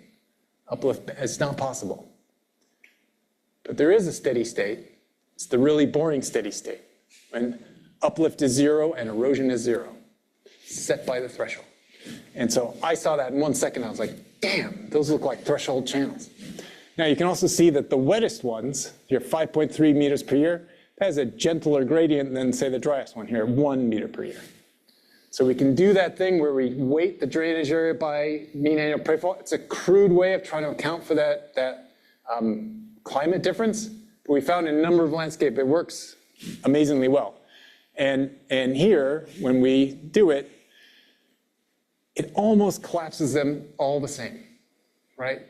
Uplift, it's not possible. But there is a steady state. It's the really boring steady state, when uplift is 0 and erosion is 0, set by the threshold. And so I saw that in 1 second. I was like, damn, those look like threshold channels. Now you can also see that the wettest ones, here 5.3 meters per year, that has a gentler gradient than, say, the driest one here, 1 meter per year. So we can do that thing where we weight the drainage area by mean annual rainfall. It's a crude way of trying to account for that climate difference. But we found in a number of landscapes it works amazingly well. And here, when we do it, it almost collapses them all the same, right?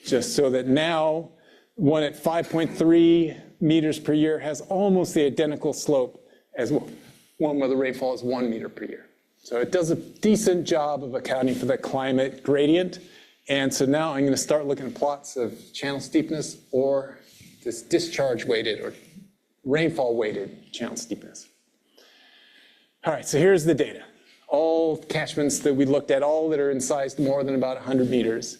Just so that now one at 5.3 meters per year has almost the identical slope as one where the rainfall is 1 meter per year. So it does a decent job of accounting for the climate gradient. And so now I'm going to start looking at plots of channel steepness or this discharge weighted or rainfall weighted channel steepness. All right, so here's the data. All catchments that we looked at, all that are incised more than about 100 meters.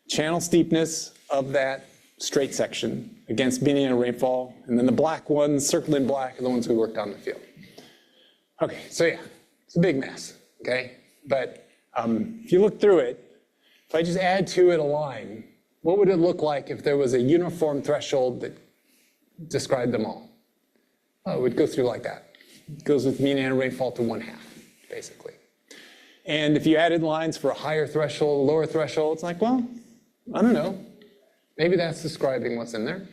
Channel steepness of that straight section against median and rainfall. And then the black ones, circled in black, are the ones we worked on in the field. Okay, so yeah, it's a big mess, okay? But if you look through it, if I just add to it a line, what would it look like if there was a uniform threshold that described them all? Oh, it would go through like that. It goes with median and rainfall to 1/2, basically. And if you added lines for a higher threshold, lower threshold, it's like, well, I don't know. Maybe that's describing what's in there.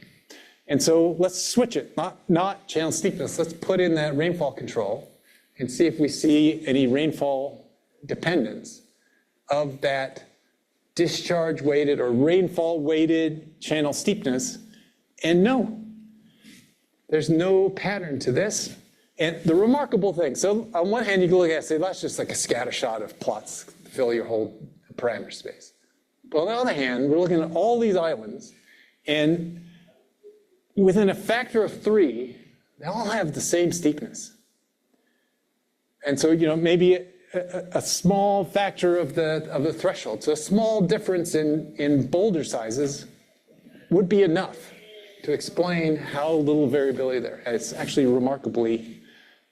And so let's switch it, not channel steepness. Let's put in that rainfall control and see if we see any rainfall dependence of that discharge weighted or rainfall weighted channel steepness. And no, there's no pattern to this. And the remarkable thing, so on one hand, you can look at it and say, that's just like a scatter shot of plots to fill your whole parameter space. But on the other hand, we're looking at all these islands, and within a factor of 3, they all have the same steepness. And so, maybe a small factor of the threshold, so a small difference in boulder sizes would be enough to explain how little variability there. And it's actually a remarkably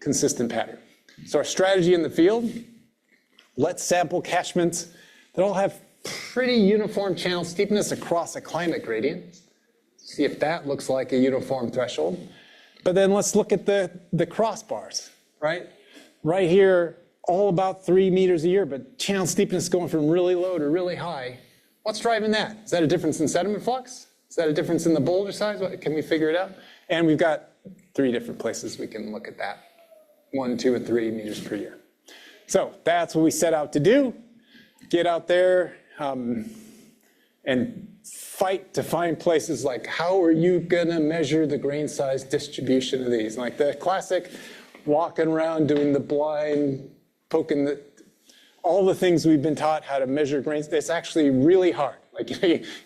consistent pattern. So our strategy in the field, let's sample catchments that all have pretty uniform channel steepness across a climate gradient. See if that looks like a uniform threshold. But then let's look at the crossbars, right? Right here, all about 3 meters a year, but channel steepness going from really low to really high. What's driving that? Is that a difference in sediment flux? Is that a difference in the boulder size? Can we figure it out? And we've got 3 different places we can look at that. 1, 2, and 3 meters per year. So that's what we set out to do. Get out there and fight to find places like, how are you gonna measure the grain size distribution of these? Like the classic walking around doing the blind, poking all the things we've been taught how to measure grains. It's actually really hard. Like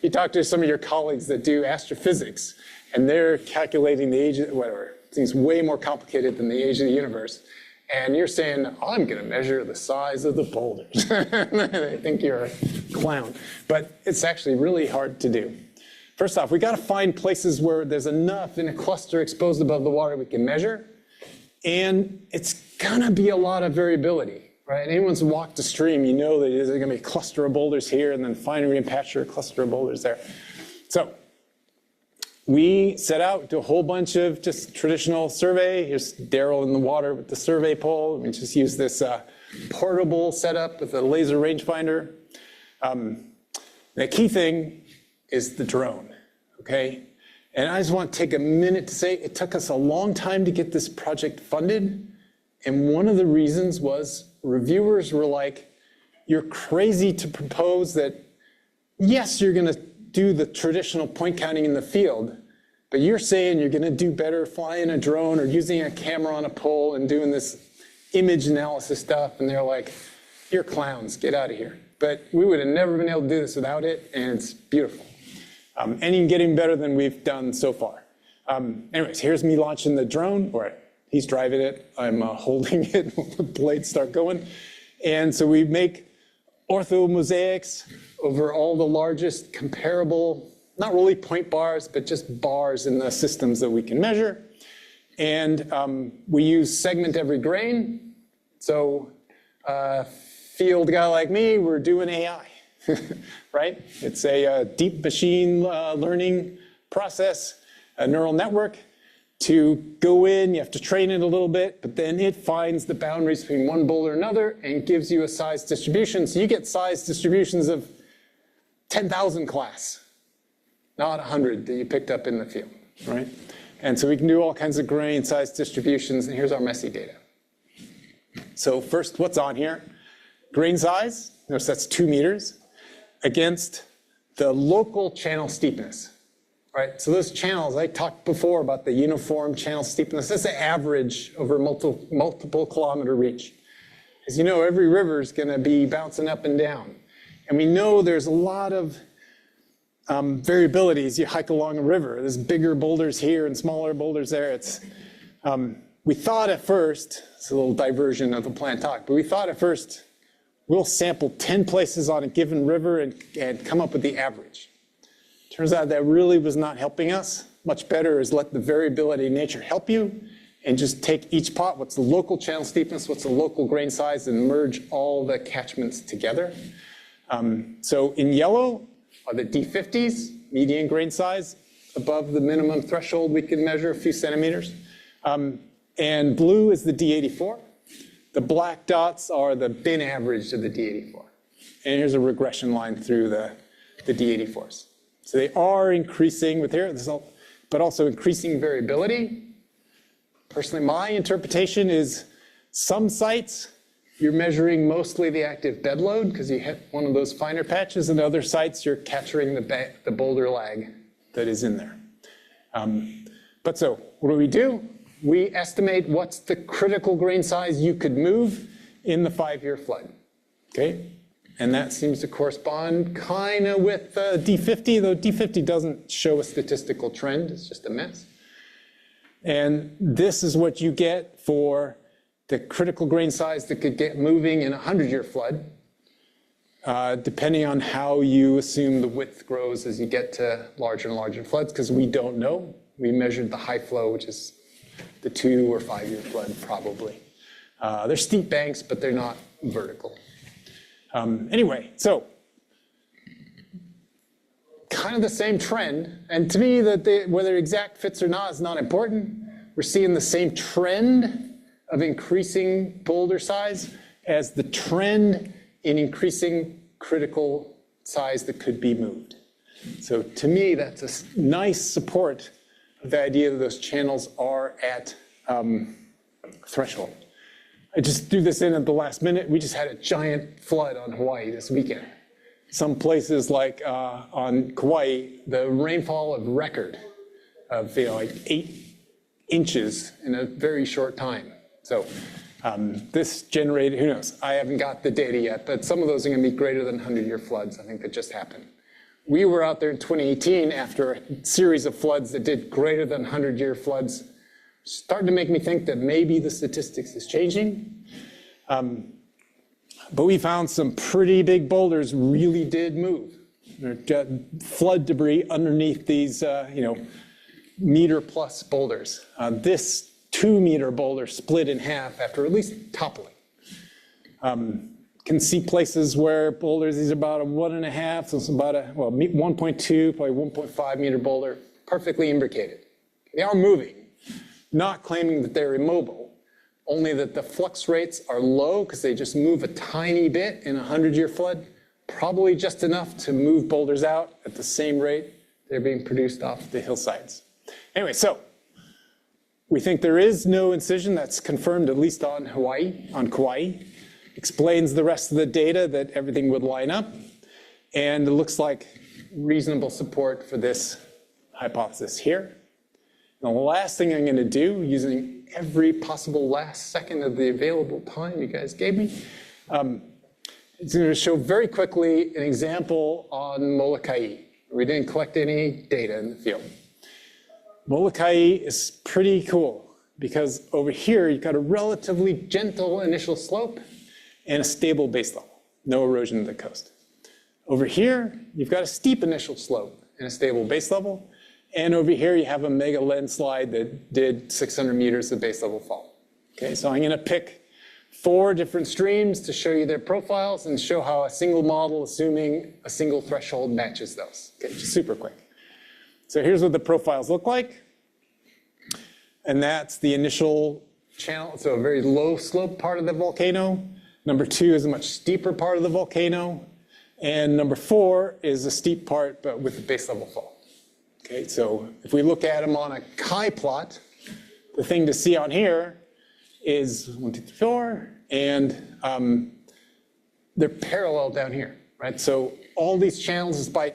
you talk to some of your colleagues that do astrophysics, and they're calculating the age of whatever. Things way more complicated than the age of the universe. And you're saying, I'm going to measure the size of the boulders. They think you're a clown. But it's actually really hard to do. First off, we got to find places where there's enough in a cluster exposed above the water we can measure. And it's going to be a lot of variability, right? Anyone's walked a stream, you know that there's going to be a cluster of boulders here, and then fine rain patch, a cluster of boulders there. So we set out to a whole bunch of just traditional survey. Here's Daryl in the water with the survey pole. We just use this portable setup with a laser rangefinder. The key thing is the drone, okay? And I just want to take a minute to say it took us a long time to get this project funded. And one of the reasons was reviewers were like, you're crazy to propose that, yes, you're going to do the traditional point counting in the field, but you're saying you're going to do better flying a drone or using a camera on a pole and doing this image analysis stuff. And they're like, you're clowns, get out of here. But we would have never been able to do this without it, and it's beautiful. And even getting better than we've done so far. Anyways, here's me launching the drone, or he's driving it, I'm holding it, the blades start going. And so we make orthomosaics over all the largest comparable, not really point bars, but just bars in the systems that we can measure. And we use segment every grain. So field guy like me, we're doing AI, right? It's a deep machine learning process, a neural network. To go in, you have to train it a little bit, but then it finds the boundaries between one boulder and another and gives you a size distribution. So you get size distributions of 10,000 class, not 100 that you picked up in the field, right? And so we can do all kinds of grain size distributions, and here's our messy data. So first, what's on here? Grain size, notice that's 2 meters, against the local channel steepness. Right, so those channels, I talked before about the uniform channel steepness. That's the average over multiple kilometer reach. As you know, every river is going to be bouncing up and down. And we know there's a lot of variability as you hike along a river. There's bigger boulders here and smaller boulders there. We thought at first, it's a little diversion of the planned talk, but we thought at first, we'll sample 10 places on a given river and come up with the average. Turns out that really was not helping us. Much better is let the variability in nature help you and just take each pot, what's the local channel steepness, what's the local grain size, and merge all the catchments together. So in yellow are the D50s, median grain size, above the minimum threshold we can measure, a few centimeters. And blue is the D84. The black dots are the bin average of the D84. And here's a regression line through the D84s. So they are increasing with here, but also increasing variability. Personally, my interpretation is some sites, you're measuring mostly the active bed load because you hit one of those finer patches, and other sites, you're capturing the boulder lag that is in there. But so what do? We estimate what's the critical grain size you could move in the 5-year flood, okay? And that seems to correspond kind of with D50, though D50 doesn't show a statistical trend, it's just a mess. And this is what you get for the critical grain size that could get moving in a 100-year flood, depending on how you assume the width grows as you get to larger and larger floods, because we don't know. We measured the high flow, which is the 2 or 5-year flood, probably. They're steep banks, but they're not vertical. Anyway, so kind of the same trend. And to me, whether exact fits or not is not important. We're seeing the same trend of increasing boulder size as the trend in increasing critical size that could be moved. So to me, that's a nice support of the idea that those channels are at threshold. I just threw this in at the last minute. We just had a giant flood on Hawaii this weekend. Some places like on Kauai, the rainfall of record of like 8 inches in a very short time. So this generated, who knows? I haven't got the data yet, but some of those are going to be greater than 100-year floods, I think, that just happened. We were out there in 2018 after a series of floods that did greater than 100-year floods, starting to make me think that maybe the statistics is changing. But we found some pretty big boulders really did move. There's flood debris underneath these, meter-plus boulders. This 2-meter boulder split in half after at least toppling. Can see places where boulders, these are about a 1.5, so it's about 1.2, probably 1.5 meter boulder, perfectly imbricated. They are moving, not claiming that they're immobile, only that the flux rates are low because they just move a tiny bit in a 100-year flood, probably just enough to move boulders out at the same rate they're being produced off the hillsides. Anyway, so we think there is no incision. That's confirmed at least on Hawaii, on Kauai. Explains the rest of the data that everything would line up. And it looks like reasonable support for this hypothesis here. And the last thing I'm going to do, using every possible last second of the available time you guys gave me, is going to show very quickly an example on Molokai. We didn't collect any data in the field. Molokai is pretty cool because over here you've got a relatively gentle initial slope and a stable base level, no erosion of the coast. Over here, you've got a steep initial slope and a stable base level. And over here, you have a mega landslide that did 600 meters of base level fall. Okay, so I'm gonna pick 4 different streams to show you their profiles and show how a single model, assuming a single threshold, matches those. Okay, just super quick. So here's what the profiles look like. And that's the initial channel, so a very low slope part of the volcano. Number 2 is a much steeper part of the volcano. And number 4 is a steep part, but with a base level fall. Okay, so if we look at them on a chi plot, the thing to see on here is 1, 2, 3, 4, and they're parallel down here, right? So all these channels, despite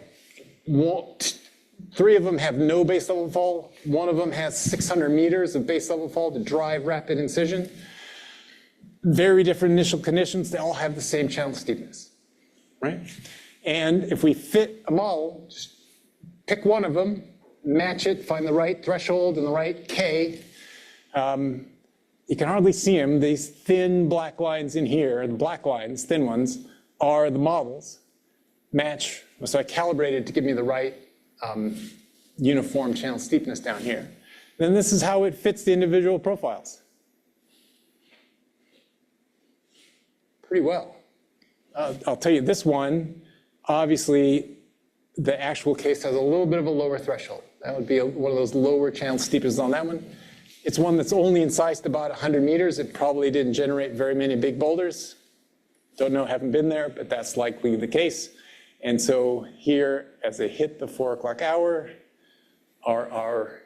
3 of them have no base level fall, 1 of them has 600 meters of base level fall to drive rapid incision. very different initial conditions, they all have the same channel steepness, right? And if we fit a model, just pick one of them, match it, find the right threshold and the right K. You can hardly see them. These thin black lines in here, the black lines, thin ones, are the models. Match, so I calibrated to give me the right uniform channel steepness down here. Then this is how it fits the individual profiles. Pretty well. I'll tell you, this one, obviously, the actual case has a little bit of a lower threshold. That would be one of those lower channel steepnesses on that one. It's one that's only incised about 100 meters. It probably didn't generate very many big boulders. Don't know, haven't been there, but that's likely the case. And so here, as they hit the 4 o'clock hour, are our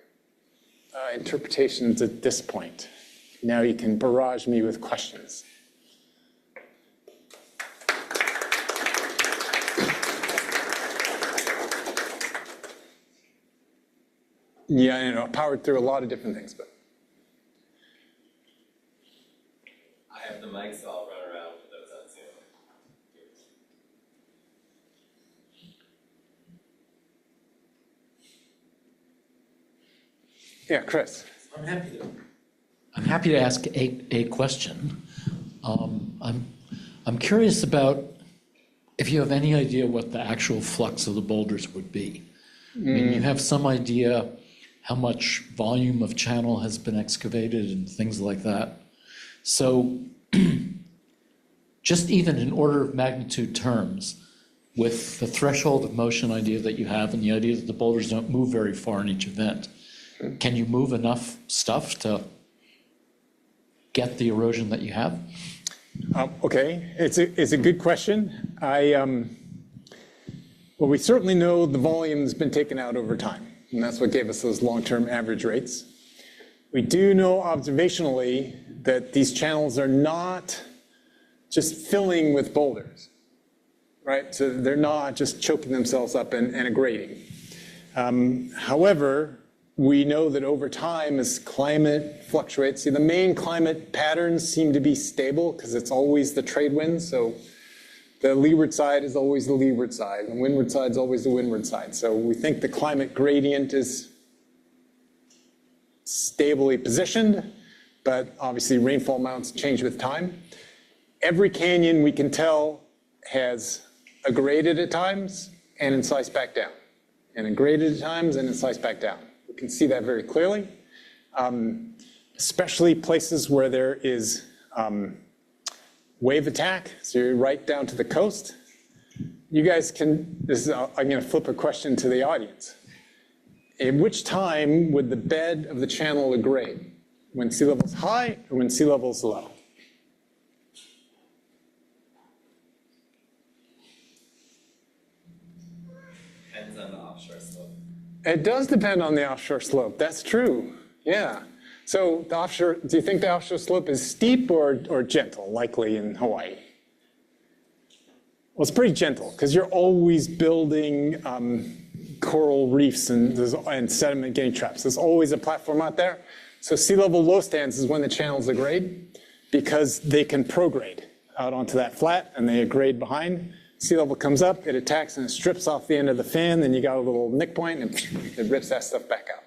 interpretations at this point. Now you can barrage me with questions. Yeah, I know, powered through a lot of different things, but. I have the mic, so I'll run around for those on Zoom. Yeah, Chris. I'm happy to ask a question. I'm curious about if you have any idea what the actual flux of the boulders would be. I mean, you have some idea how much volume of channel has been excavated and things like that. So just even in order of magnitude terms, with the threshold of motion idea that you have and the idea that the boulders don't move very far in each event, can you move enough stuff to get the erosion that you have? Okay, it's a good question. Well, we certainly know the volume's been taken out over time, and that's what gave us those long-term average rates. We do know observationally that these channels are not just filling with boulders, right? So they're not just choking themselves up and aggrading. However, we know that over time, as climate fluctuates, see, the main climate patterns seem to be stable because it's always the trade wind. So the leeward side is always the leeward side, and the windward side is always the windward side. So we think the climate gradient is stably positioned, but obviously rainfall amounts change with time. Every canyon we can tell has aggraded at times and incised back down, and aggraded at times and incised back down. We can see that very clearly, especially places where there is wave attack, so you're right down to the coast. You guys can, I'm going to flip a question to the audience. At which time would the bed of the channel degrade? When sea level's high or when sea level's low? Depends on the offshore slope. It does depend on the offshore slope. That's true. Yeah. So the offshore, do you think the offshore slope is steep or gentle, likely in Hawaii? Well, it's pretty gentle because you're always building coral reefs and sediment getting traps. There's always a platform out there. So sea level low stands is when the channels degrade because they can prograde out onto that flat and they grade behind. Sea level comes up, it attacks and it strips off the end of the fan, then you got a little nick point and it rips that stuff back out.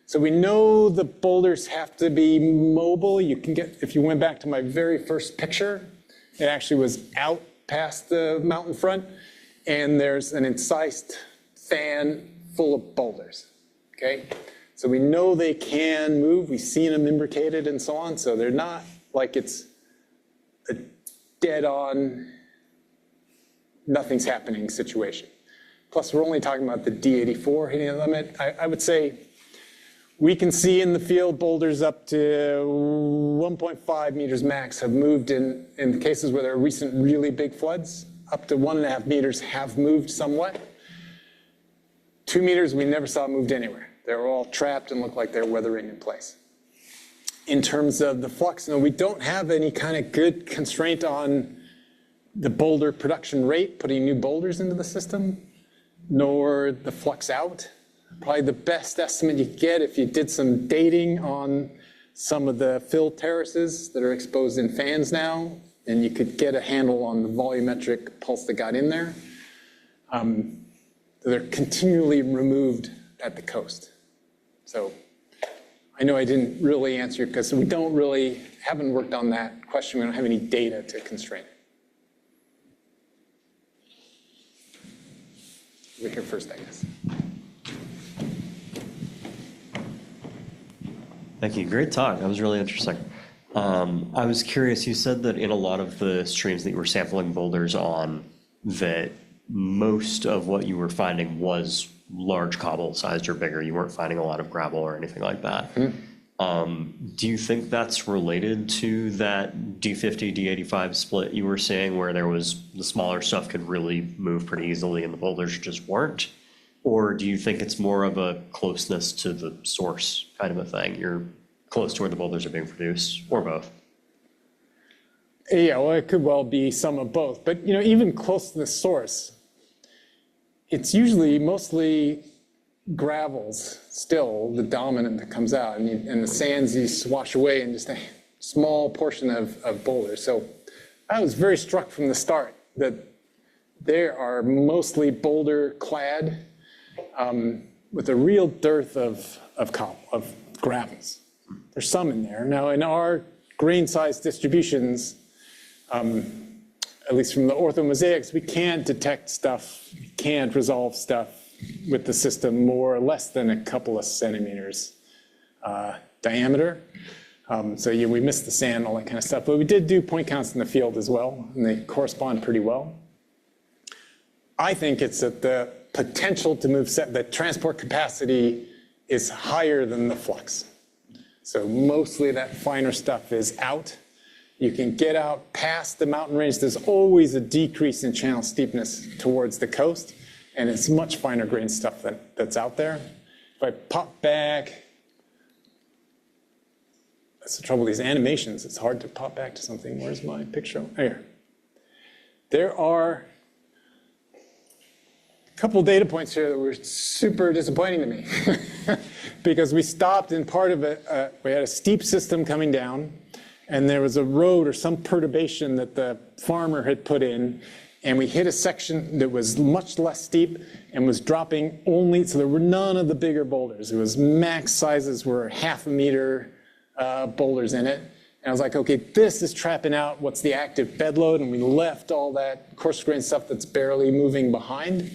So we know the boulders have to be mobile. You can get, if you went back to my very first picture, it actually was out past the mountain front, and there's an incised fan full of boulders, okay? So we know they can move. We've seen them imbricated and so on, so they're not like it's a dead-on, nothing's happening situation. Plus, we're only talking about the D84 hitting the limit. I would say we can see in the field boulders up to 1.5 meters max have moved in the cases where there are recent really big floods. Up to 1.5 meters have moved somewhat. 2 meters we never saw moved anywhere. They were all trapped and look like they're weathering in place. In terms of the flux, no, we don't have any kind of good constraint on the boulder production rate, putting new boulders into the system, nor the flux out. Probably the best estimate you get if you did some dating on some of the fill terraces that are exposed in fans now, and you could get a handle on the volumetric pulse that got in there. They're continually removed at the coast. So I know I didn't really answer because we haven't worked on that question. We don't have any data to constrain it. We're here first, I guess. Thank you. Great talk. That was really interesting. I was curious, you said that in a lot of the streams that you were sampling boulders on, that most of what you were finding was large cobble sized or bigger. You weren't finding a lot of gravel or anything like that. Do you think that's related to that D50, D85 split you were seeing where there was the smaller stuff could really move pretty easily and the boulders just weren't? Or do you think it's more of a closeness to the source kind of a thing? You're close to where the boulders are being produced, or both? Yeah, well, it could well be some of both. But even close to the source, it's usually mostly gravels still the dominant that comes out, and the sands you wash away in just a small portion of boulders. So I was very struck from the start that they are mostly boulder clad with a real dearth of gravels. There's some in there. Now in our grain size distributions, at least from the orthomosaics, we can't detect stuff, we can't resolve stuff with the system more or less than a couple of centimeters diameter. So yeah, we missed the sand, all that kind of stuff. But we did do point counts in the field as well, and they correspond pretty well. I think it's that the potential to move, the transport capacity is higher than the flux. So mostly that finer stuff is out. You can get out past the mountain range. There's always a decrease in channel steepness towards the coast, and it's much finer grain stuff that's out there. If I pop back, that's the trouble with these animations. It's hard to pop back to something. Where's my picture? Here. There are a couple data points here that were super disappointing to me because we stopped in part of it. We had a steep system coming down, and there was a road or some perturbation that the farmer had put in, and we hit a section that was much less steep and was dropping only, so there were none of the bigger boulders. It was max sizes were 1/2 meter boulders in it. And I was like, okay, this is trapping out what's the active bed load, and we left all that coarse grain stuff that's barely moving behind.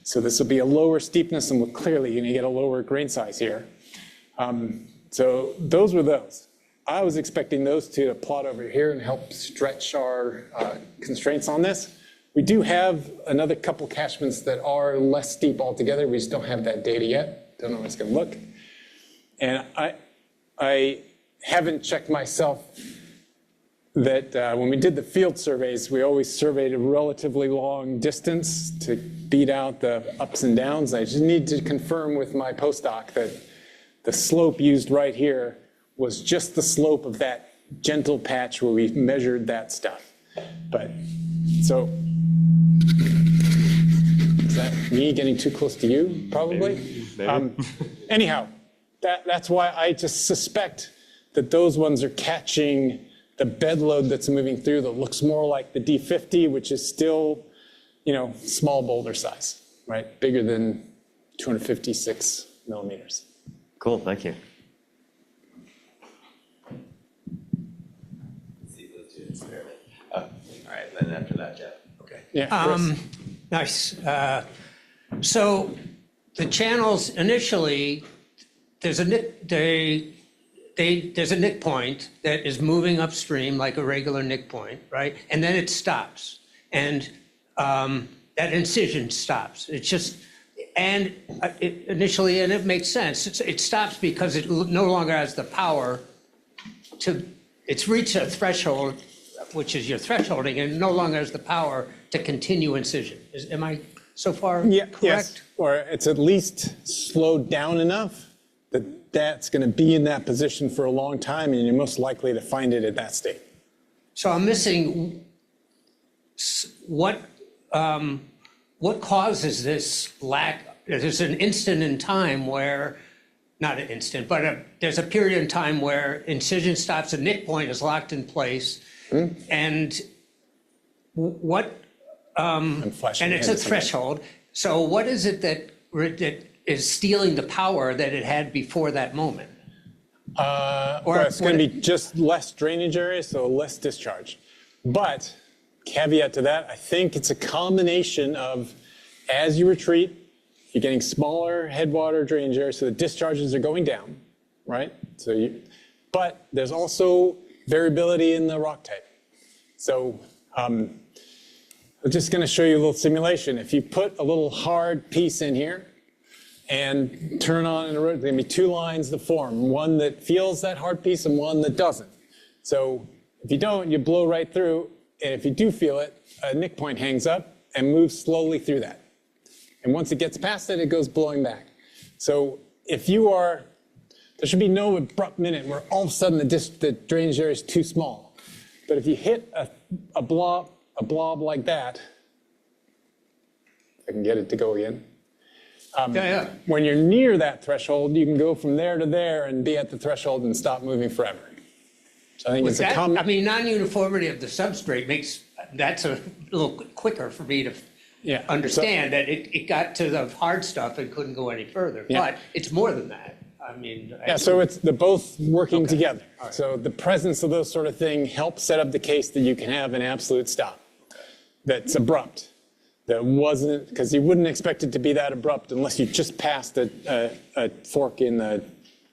So this will be a lower steepness, and we're clearly going to get a lower grain size here. So those were those. I was expecting those two to plot over here and help stretch our constraints on this. We do have another couple catchments that are less steep altogether. We just don't have that data yet. Don't know how it's going to look. And I haven't checked myself that when we did the field surveys, we always surveyed a relatively long distance to beat out the ups and downs. I just need to confirm with my postdoc that the slope used right here was just the slope of that gentle patch where we measured that stuff. But so, is that me getting too close to you? Probably. Maybe. Anyhow, that's why I just suspect that those ones are catching the bed load that's moving through that looks more like the D50, which is still, small boulder size, right? Bigger than 256 millimeters. Cool, thank you. See those two experiment. Oh, all right, then after that, Jeff. Okay. Yeah, Chris. Nice. So the channels initially, there's a nick point that is moving upstream like a regular nick point, right? And then it stops, and that incision stops. It's just, and initially, and it makes sense. It stops because it no longer has the power to. It's reached a threshold, which is your thresholding, and no longer has the power to continue incision. Am I so far correct? Yes. Or it's at least slowed down enough that that's going to be in that position for a long time, and you're most likely to find it at that state. So I'm missing what causes this lack. There's an instant in time where not an instant, but there's a period in time where incision stops, a nick point is locked in place. And what, I'm flashing and my it's a head. threshold. So what is it that is stealing the power that it had before that moment? Well, it's going to be just less drainage area, so less discharge. But caveat to that, I think it's a combination of, as you retreat, you're getting smaller headwater drainage area, so the discharges are going down, right? But there's also variability in the rock type. So I'm just going to show you a little simulation. If you put a little hard piece in here and turn on and erode, there's going to be two lines that form, one that feels that hard piece and one that doesn't. So if you don't, you blow right through, and if you do feel it, a nick point hangs up and moves slowly through that. And once it gets past it, it goes blowing back. So if you are, there should be no abrupt minute where all of a sudden the drainage area is too small. But if you hit a blob like that, if I can get it to go again. When you're near that threshold, you can go from there to there and be at the threshold and stop moving forever. So I think it's a common. I mean, non-uniformity of the substrate makes, that's a little quicker for me to understand that it got to the hard stuff and couldn't go any further. But it's more than that. I mean. So they're both working together. Right. So the presence of those sort of thing helps set up the case that you can have an absolute stop that's abrupt. That wasn't, because you wouldn't expect it to be that abrupt unless you just passed a fork in the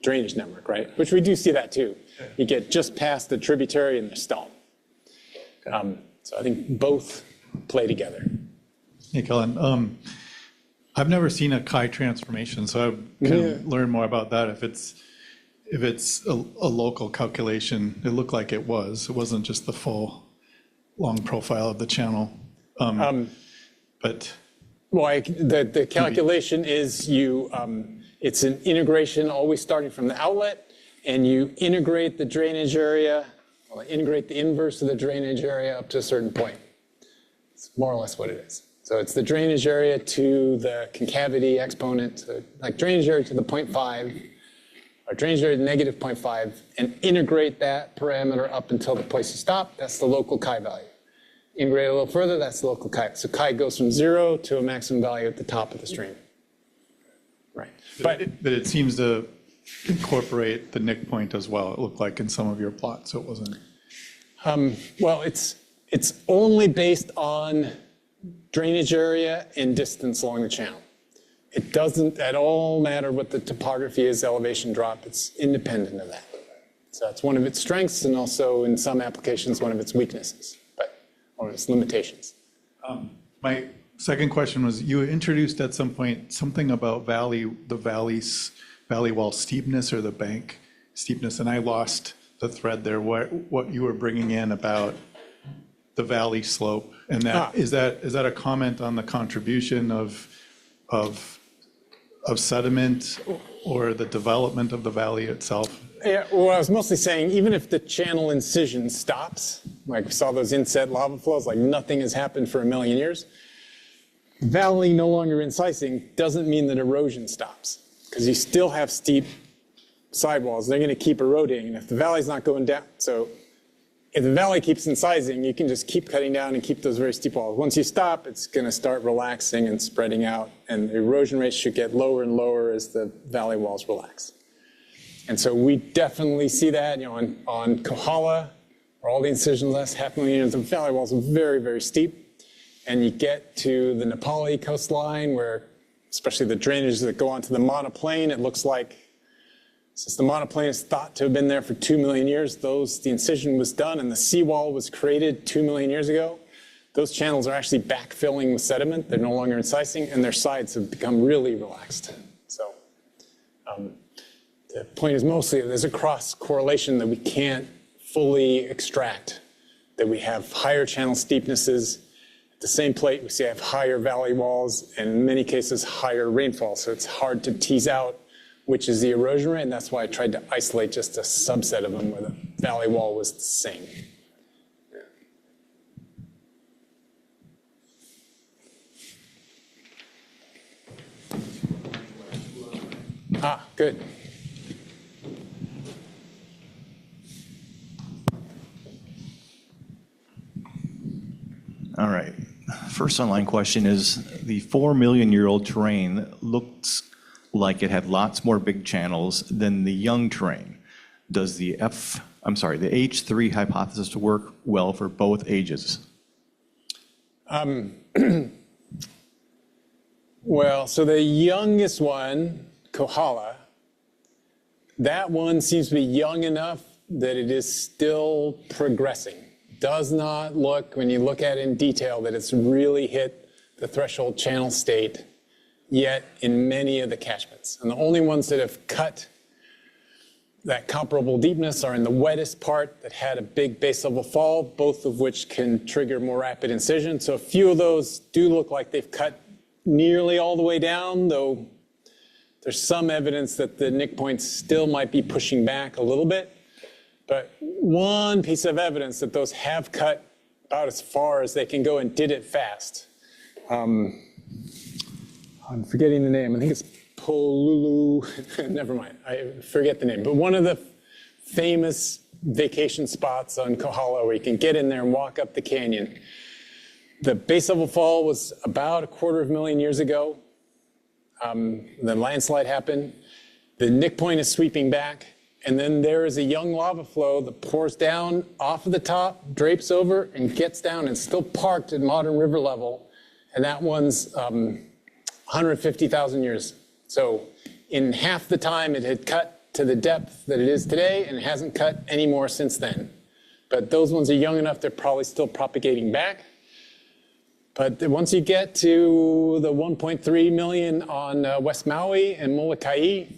drainage network, right? Which we do see that too. You get just past the tributary and the stall. So I think both play together. Hey, Kelin. I've never seen a chi transformation, so I can learn more about that. If it's a local calculation, it looked like it was. It wasn't just the full long profile of the channel. But well, the calculation is it's an integration always starting from the outlet, and you integrate the drainage area, integrate the inverse of the drainage area up to a certain point. It's more or less what it is. So it's the drainage area to the concavity exponent, so like drainage area to the 0.5, or drainage area to negative 0.5, and integrate that parameter up until the place you stop. That's the local chi value. Integrate a little further, that's the local chi. So chi goes from 0 to a maximum value at the top of the stream. Right. But it seems to incorporate the nick point as well, it looked like in some of your plots, so it wasn't. Well, it's only based on drainage area and distance along the channel. It doesn't at all matter what the topography is, elevation drop, it's independent of that. So that's one of its strengths, and also in some applications, one of its weaknesses, or its limitations. My second question was, you introduced at some point something about valley wall steepness or the bank steepness, and I lost the thread there. What you were bringing in about the valley slope, and that is that a comment on the contribution of sediment or the development of the valley itself? Yeah, well, I was mostly saying, even if the channel incision stops, like we saw those inset lava flows, like nothing has happened for 1 million years, valley no longer incising doesn't mean that erosion stops, because you still have steep sidewalls. They're going to keep eroding, and if the valley's not going down, so if the valley keeps incising, you can just keep cutting down and keep those very steep walls. Once you stop, it's going to start relaxing and spreading out, and the erosion rates should get lower and lower as the valley walls relax. And so we definitely see that, on Kohala, where all the incisions last 500,000 years, the valley walls are very, very steep. And you get to the Nepali coastline, where especially the drainages that go onto the monoplane, it looks like, since the monoplane is thought to have been there for 2 million years, the incision was done and the seawall was created 2 million years ago. Those channels are actually backfilling with sediment. They're no longer incising, and their sides have become really relaxed. So the point is mostly there's a cross correlation that we can't fully extract, that we have higher channel steepnesses. At the same plate, we see I have higher valley walls, and in many cases, higher rainfall. So it's hard to tease out which is the erosion rate, and that's why I tried to isolate just a subset of them where the valley wall was the same. Good. first online question is, the 4 million-year-old terrain looks like it had lots more big channels than the young terrain. Does the H3 hypothesis work well for both ages? Well, so the youngest one, Kohala, that one seems to be young enough that it is still progressing. Does not look, when you look at it in detail, that it's really hit the threshold channel state yet in many of the catchments. And the only ones that have cut that comparable deepness are in the wettest part that had a big base level fall, both of which can trigger more rapid incision. So a few of those do look like they've cut nearly all the way down, though there's some evidence that the nick points still might be pushing back a little bit. But one piece of evidence that those have cut about as far as they can go and did it fast. I'm forgetting the name. I think it's Polulu. Never mind. I forget the name. But one of the famous vacation spots on Kohala where you can get in there and walk up the canyon. The base level fall was about 250,000 years ago. The landslide happened. The nick point is sweeping back. And then there is a young lava flow that pours down off of the top, drapes over, and gets down and still parked at modern river level. And that one's 150,000 years. So in half the time, it had cut to the depth that it is today, and it hasn't cut any more since then. But those ones are young enough, they're probably still propagating back. But once you get to the 1.3 million on West Maui and Molokai,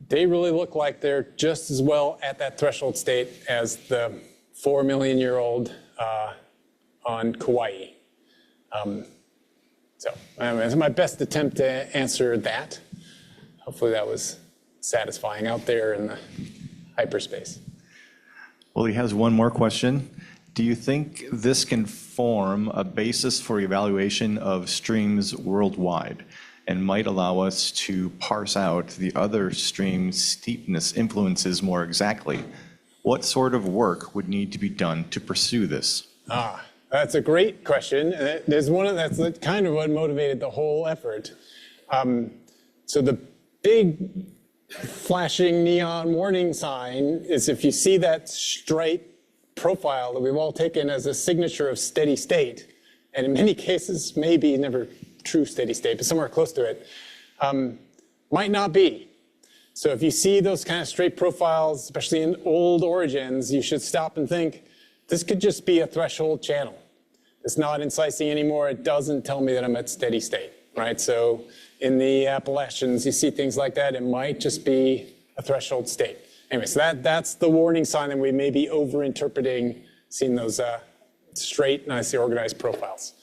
they really look like they're just as well at that threshold state as the 4 million year old on Kauai. So it's my best attempt to answer that. Hopefully that was satisfying out there in the hyperspace. Well, he has one more question. Do you think this can form a basis for evaluation of streams worldwide and might allow us to parse out the other stream steepness influences more exactly? What sort of work would need to be done to pursue this? That's a great question. There's that's kind of what motivated the whole effort. So the big flashing neon warning sign is if you see that straight profile that we've all taken as a signature of steady state, and in many cases, maybe never true steady state, but somewhere close to it, might not be. So if you see those kind of straight profiles, especially in old origins, you should stop and think, this could just be a threshold channel. It's not incising anymore. It doesn't tell me that I'm at steady state, right? So in the Appalachians, you see things like that. It might just be a threshold state. Anyway, so that's the warning sign that we may be over-interpreting, seeing those straight, nicely organized profiles.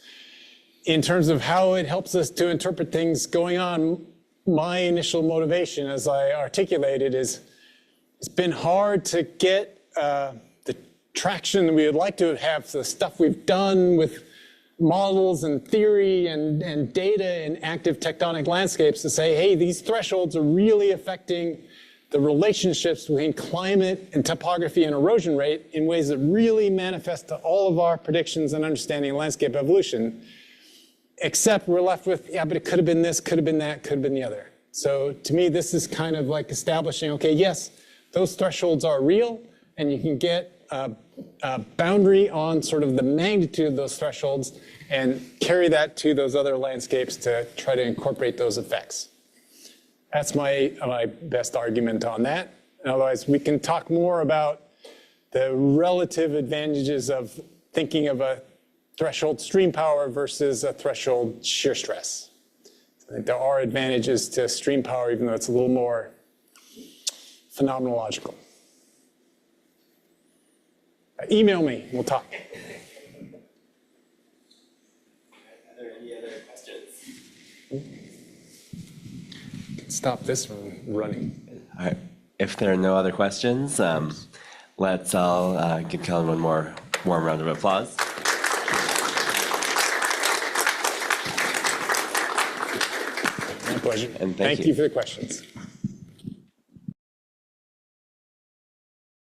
In terms of how it helps us to interpret things going on, my initial motivation, as I articulated, is it's been hard to get the traction that we would like to have, the stuff we've done with models and theory and data in active tectonic landscapes to say, hey, these thresholds are really affecting the relationships between climate and topography and erosion rate in ways that really manifest to all of our predictions and understanding of landscape evolution. Except we're left with, yeah, but it could have been this, could have been that, could have been the other. So to me, this is kind of like establishing, okay, yes, those thresholds are real, and you can get a boundary on sort of the magnitude of those thresholds and carry that to those other landscapes to try to incorporate those effects. That's my best argument on that. And otherwise, we can talk more about the relative advantages of thinking of a threshold stream power versus a threshold shear stress. I think there are advantages to stream power, even though it's a little more phenomenological. Email me, we'll talk. Are there any other questions? Stop this from running. All right. If there are no other questions, let's all give Kelin one more warm round of applause. My pleasure. And thank you for the questions.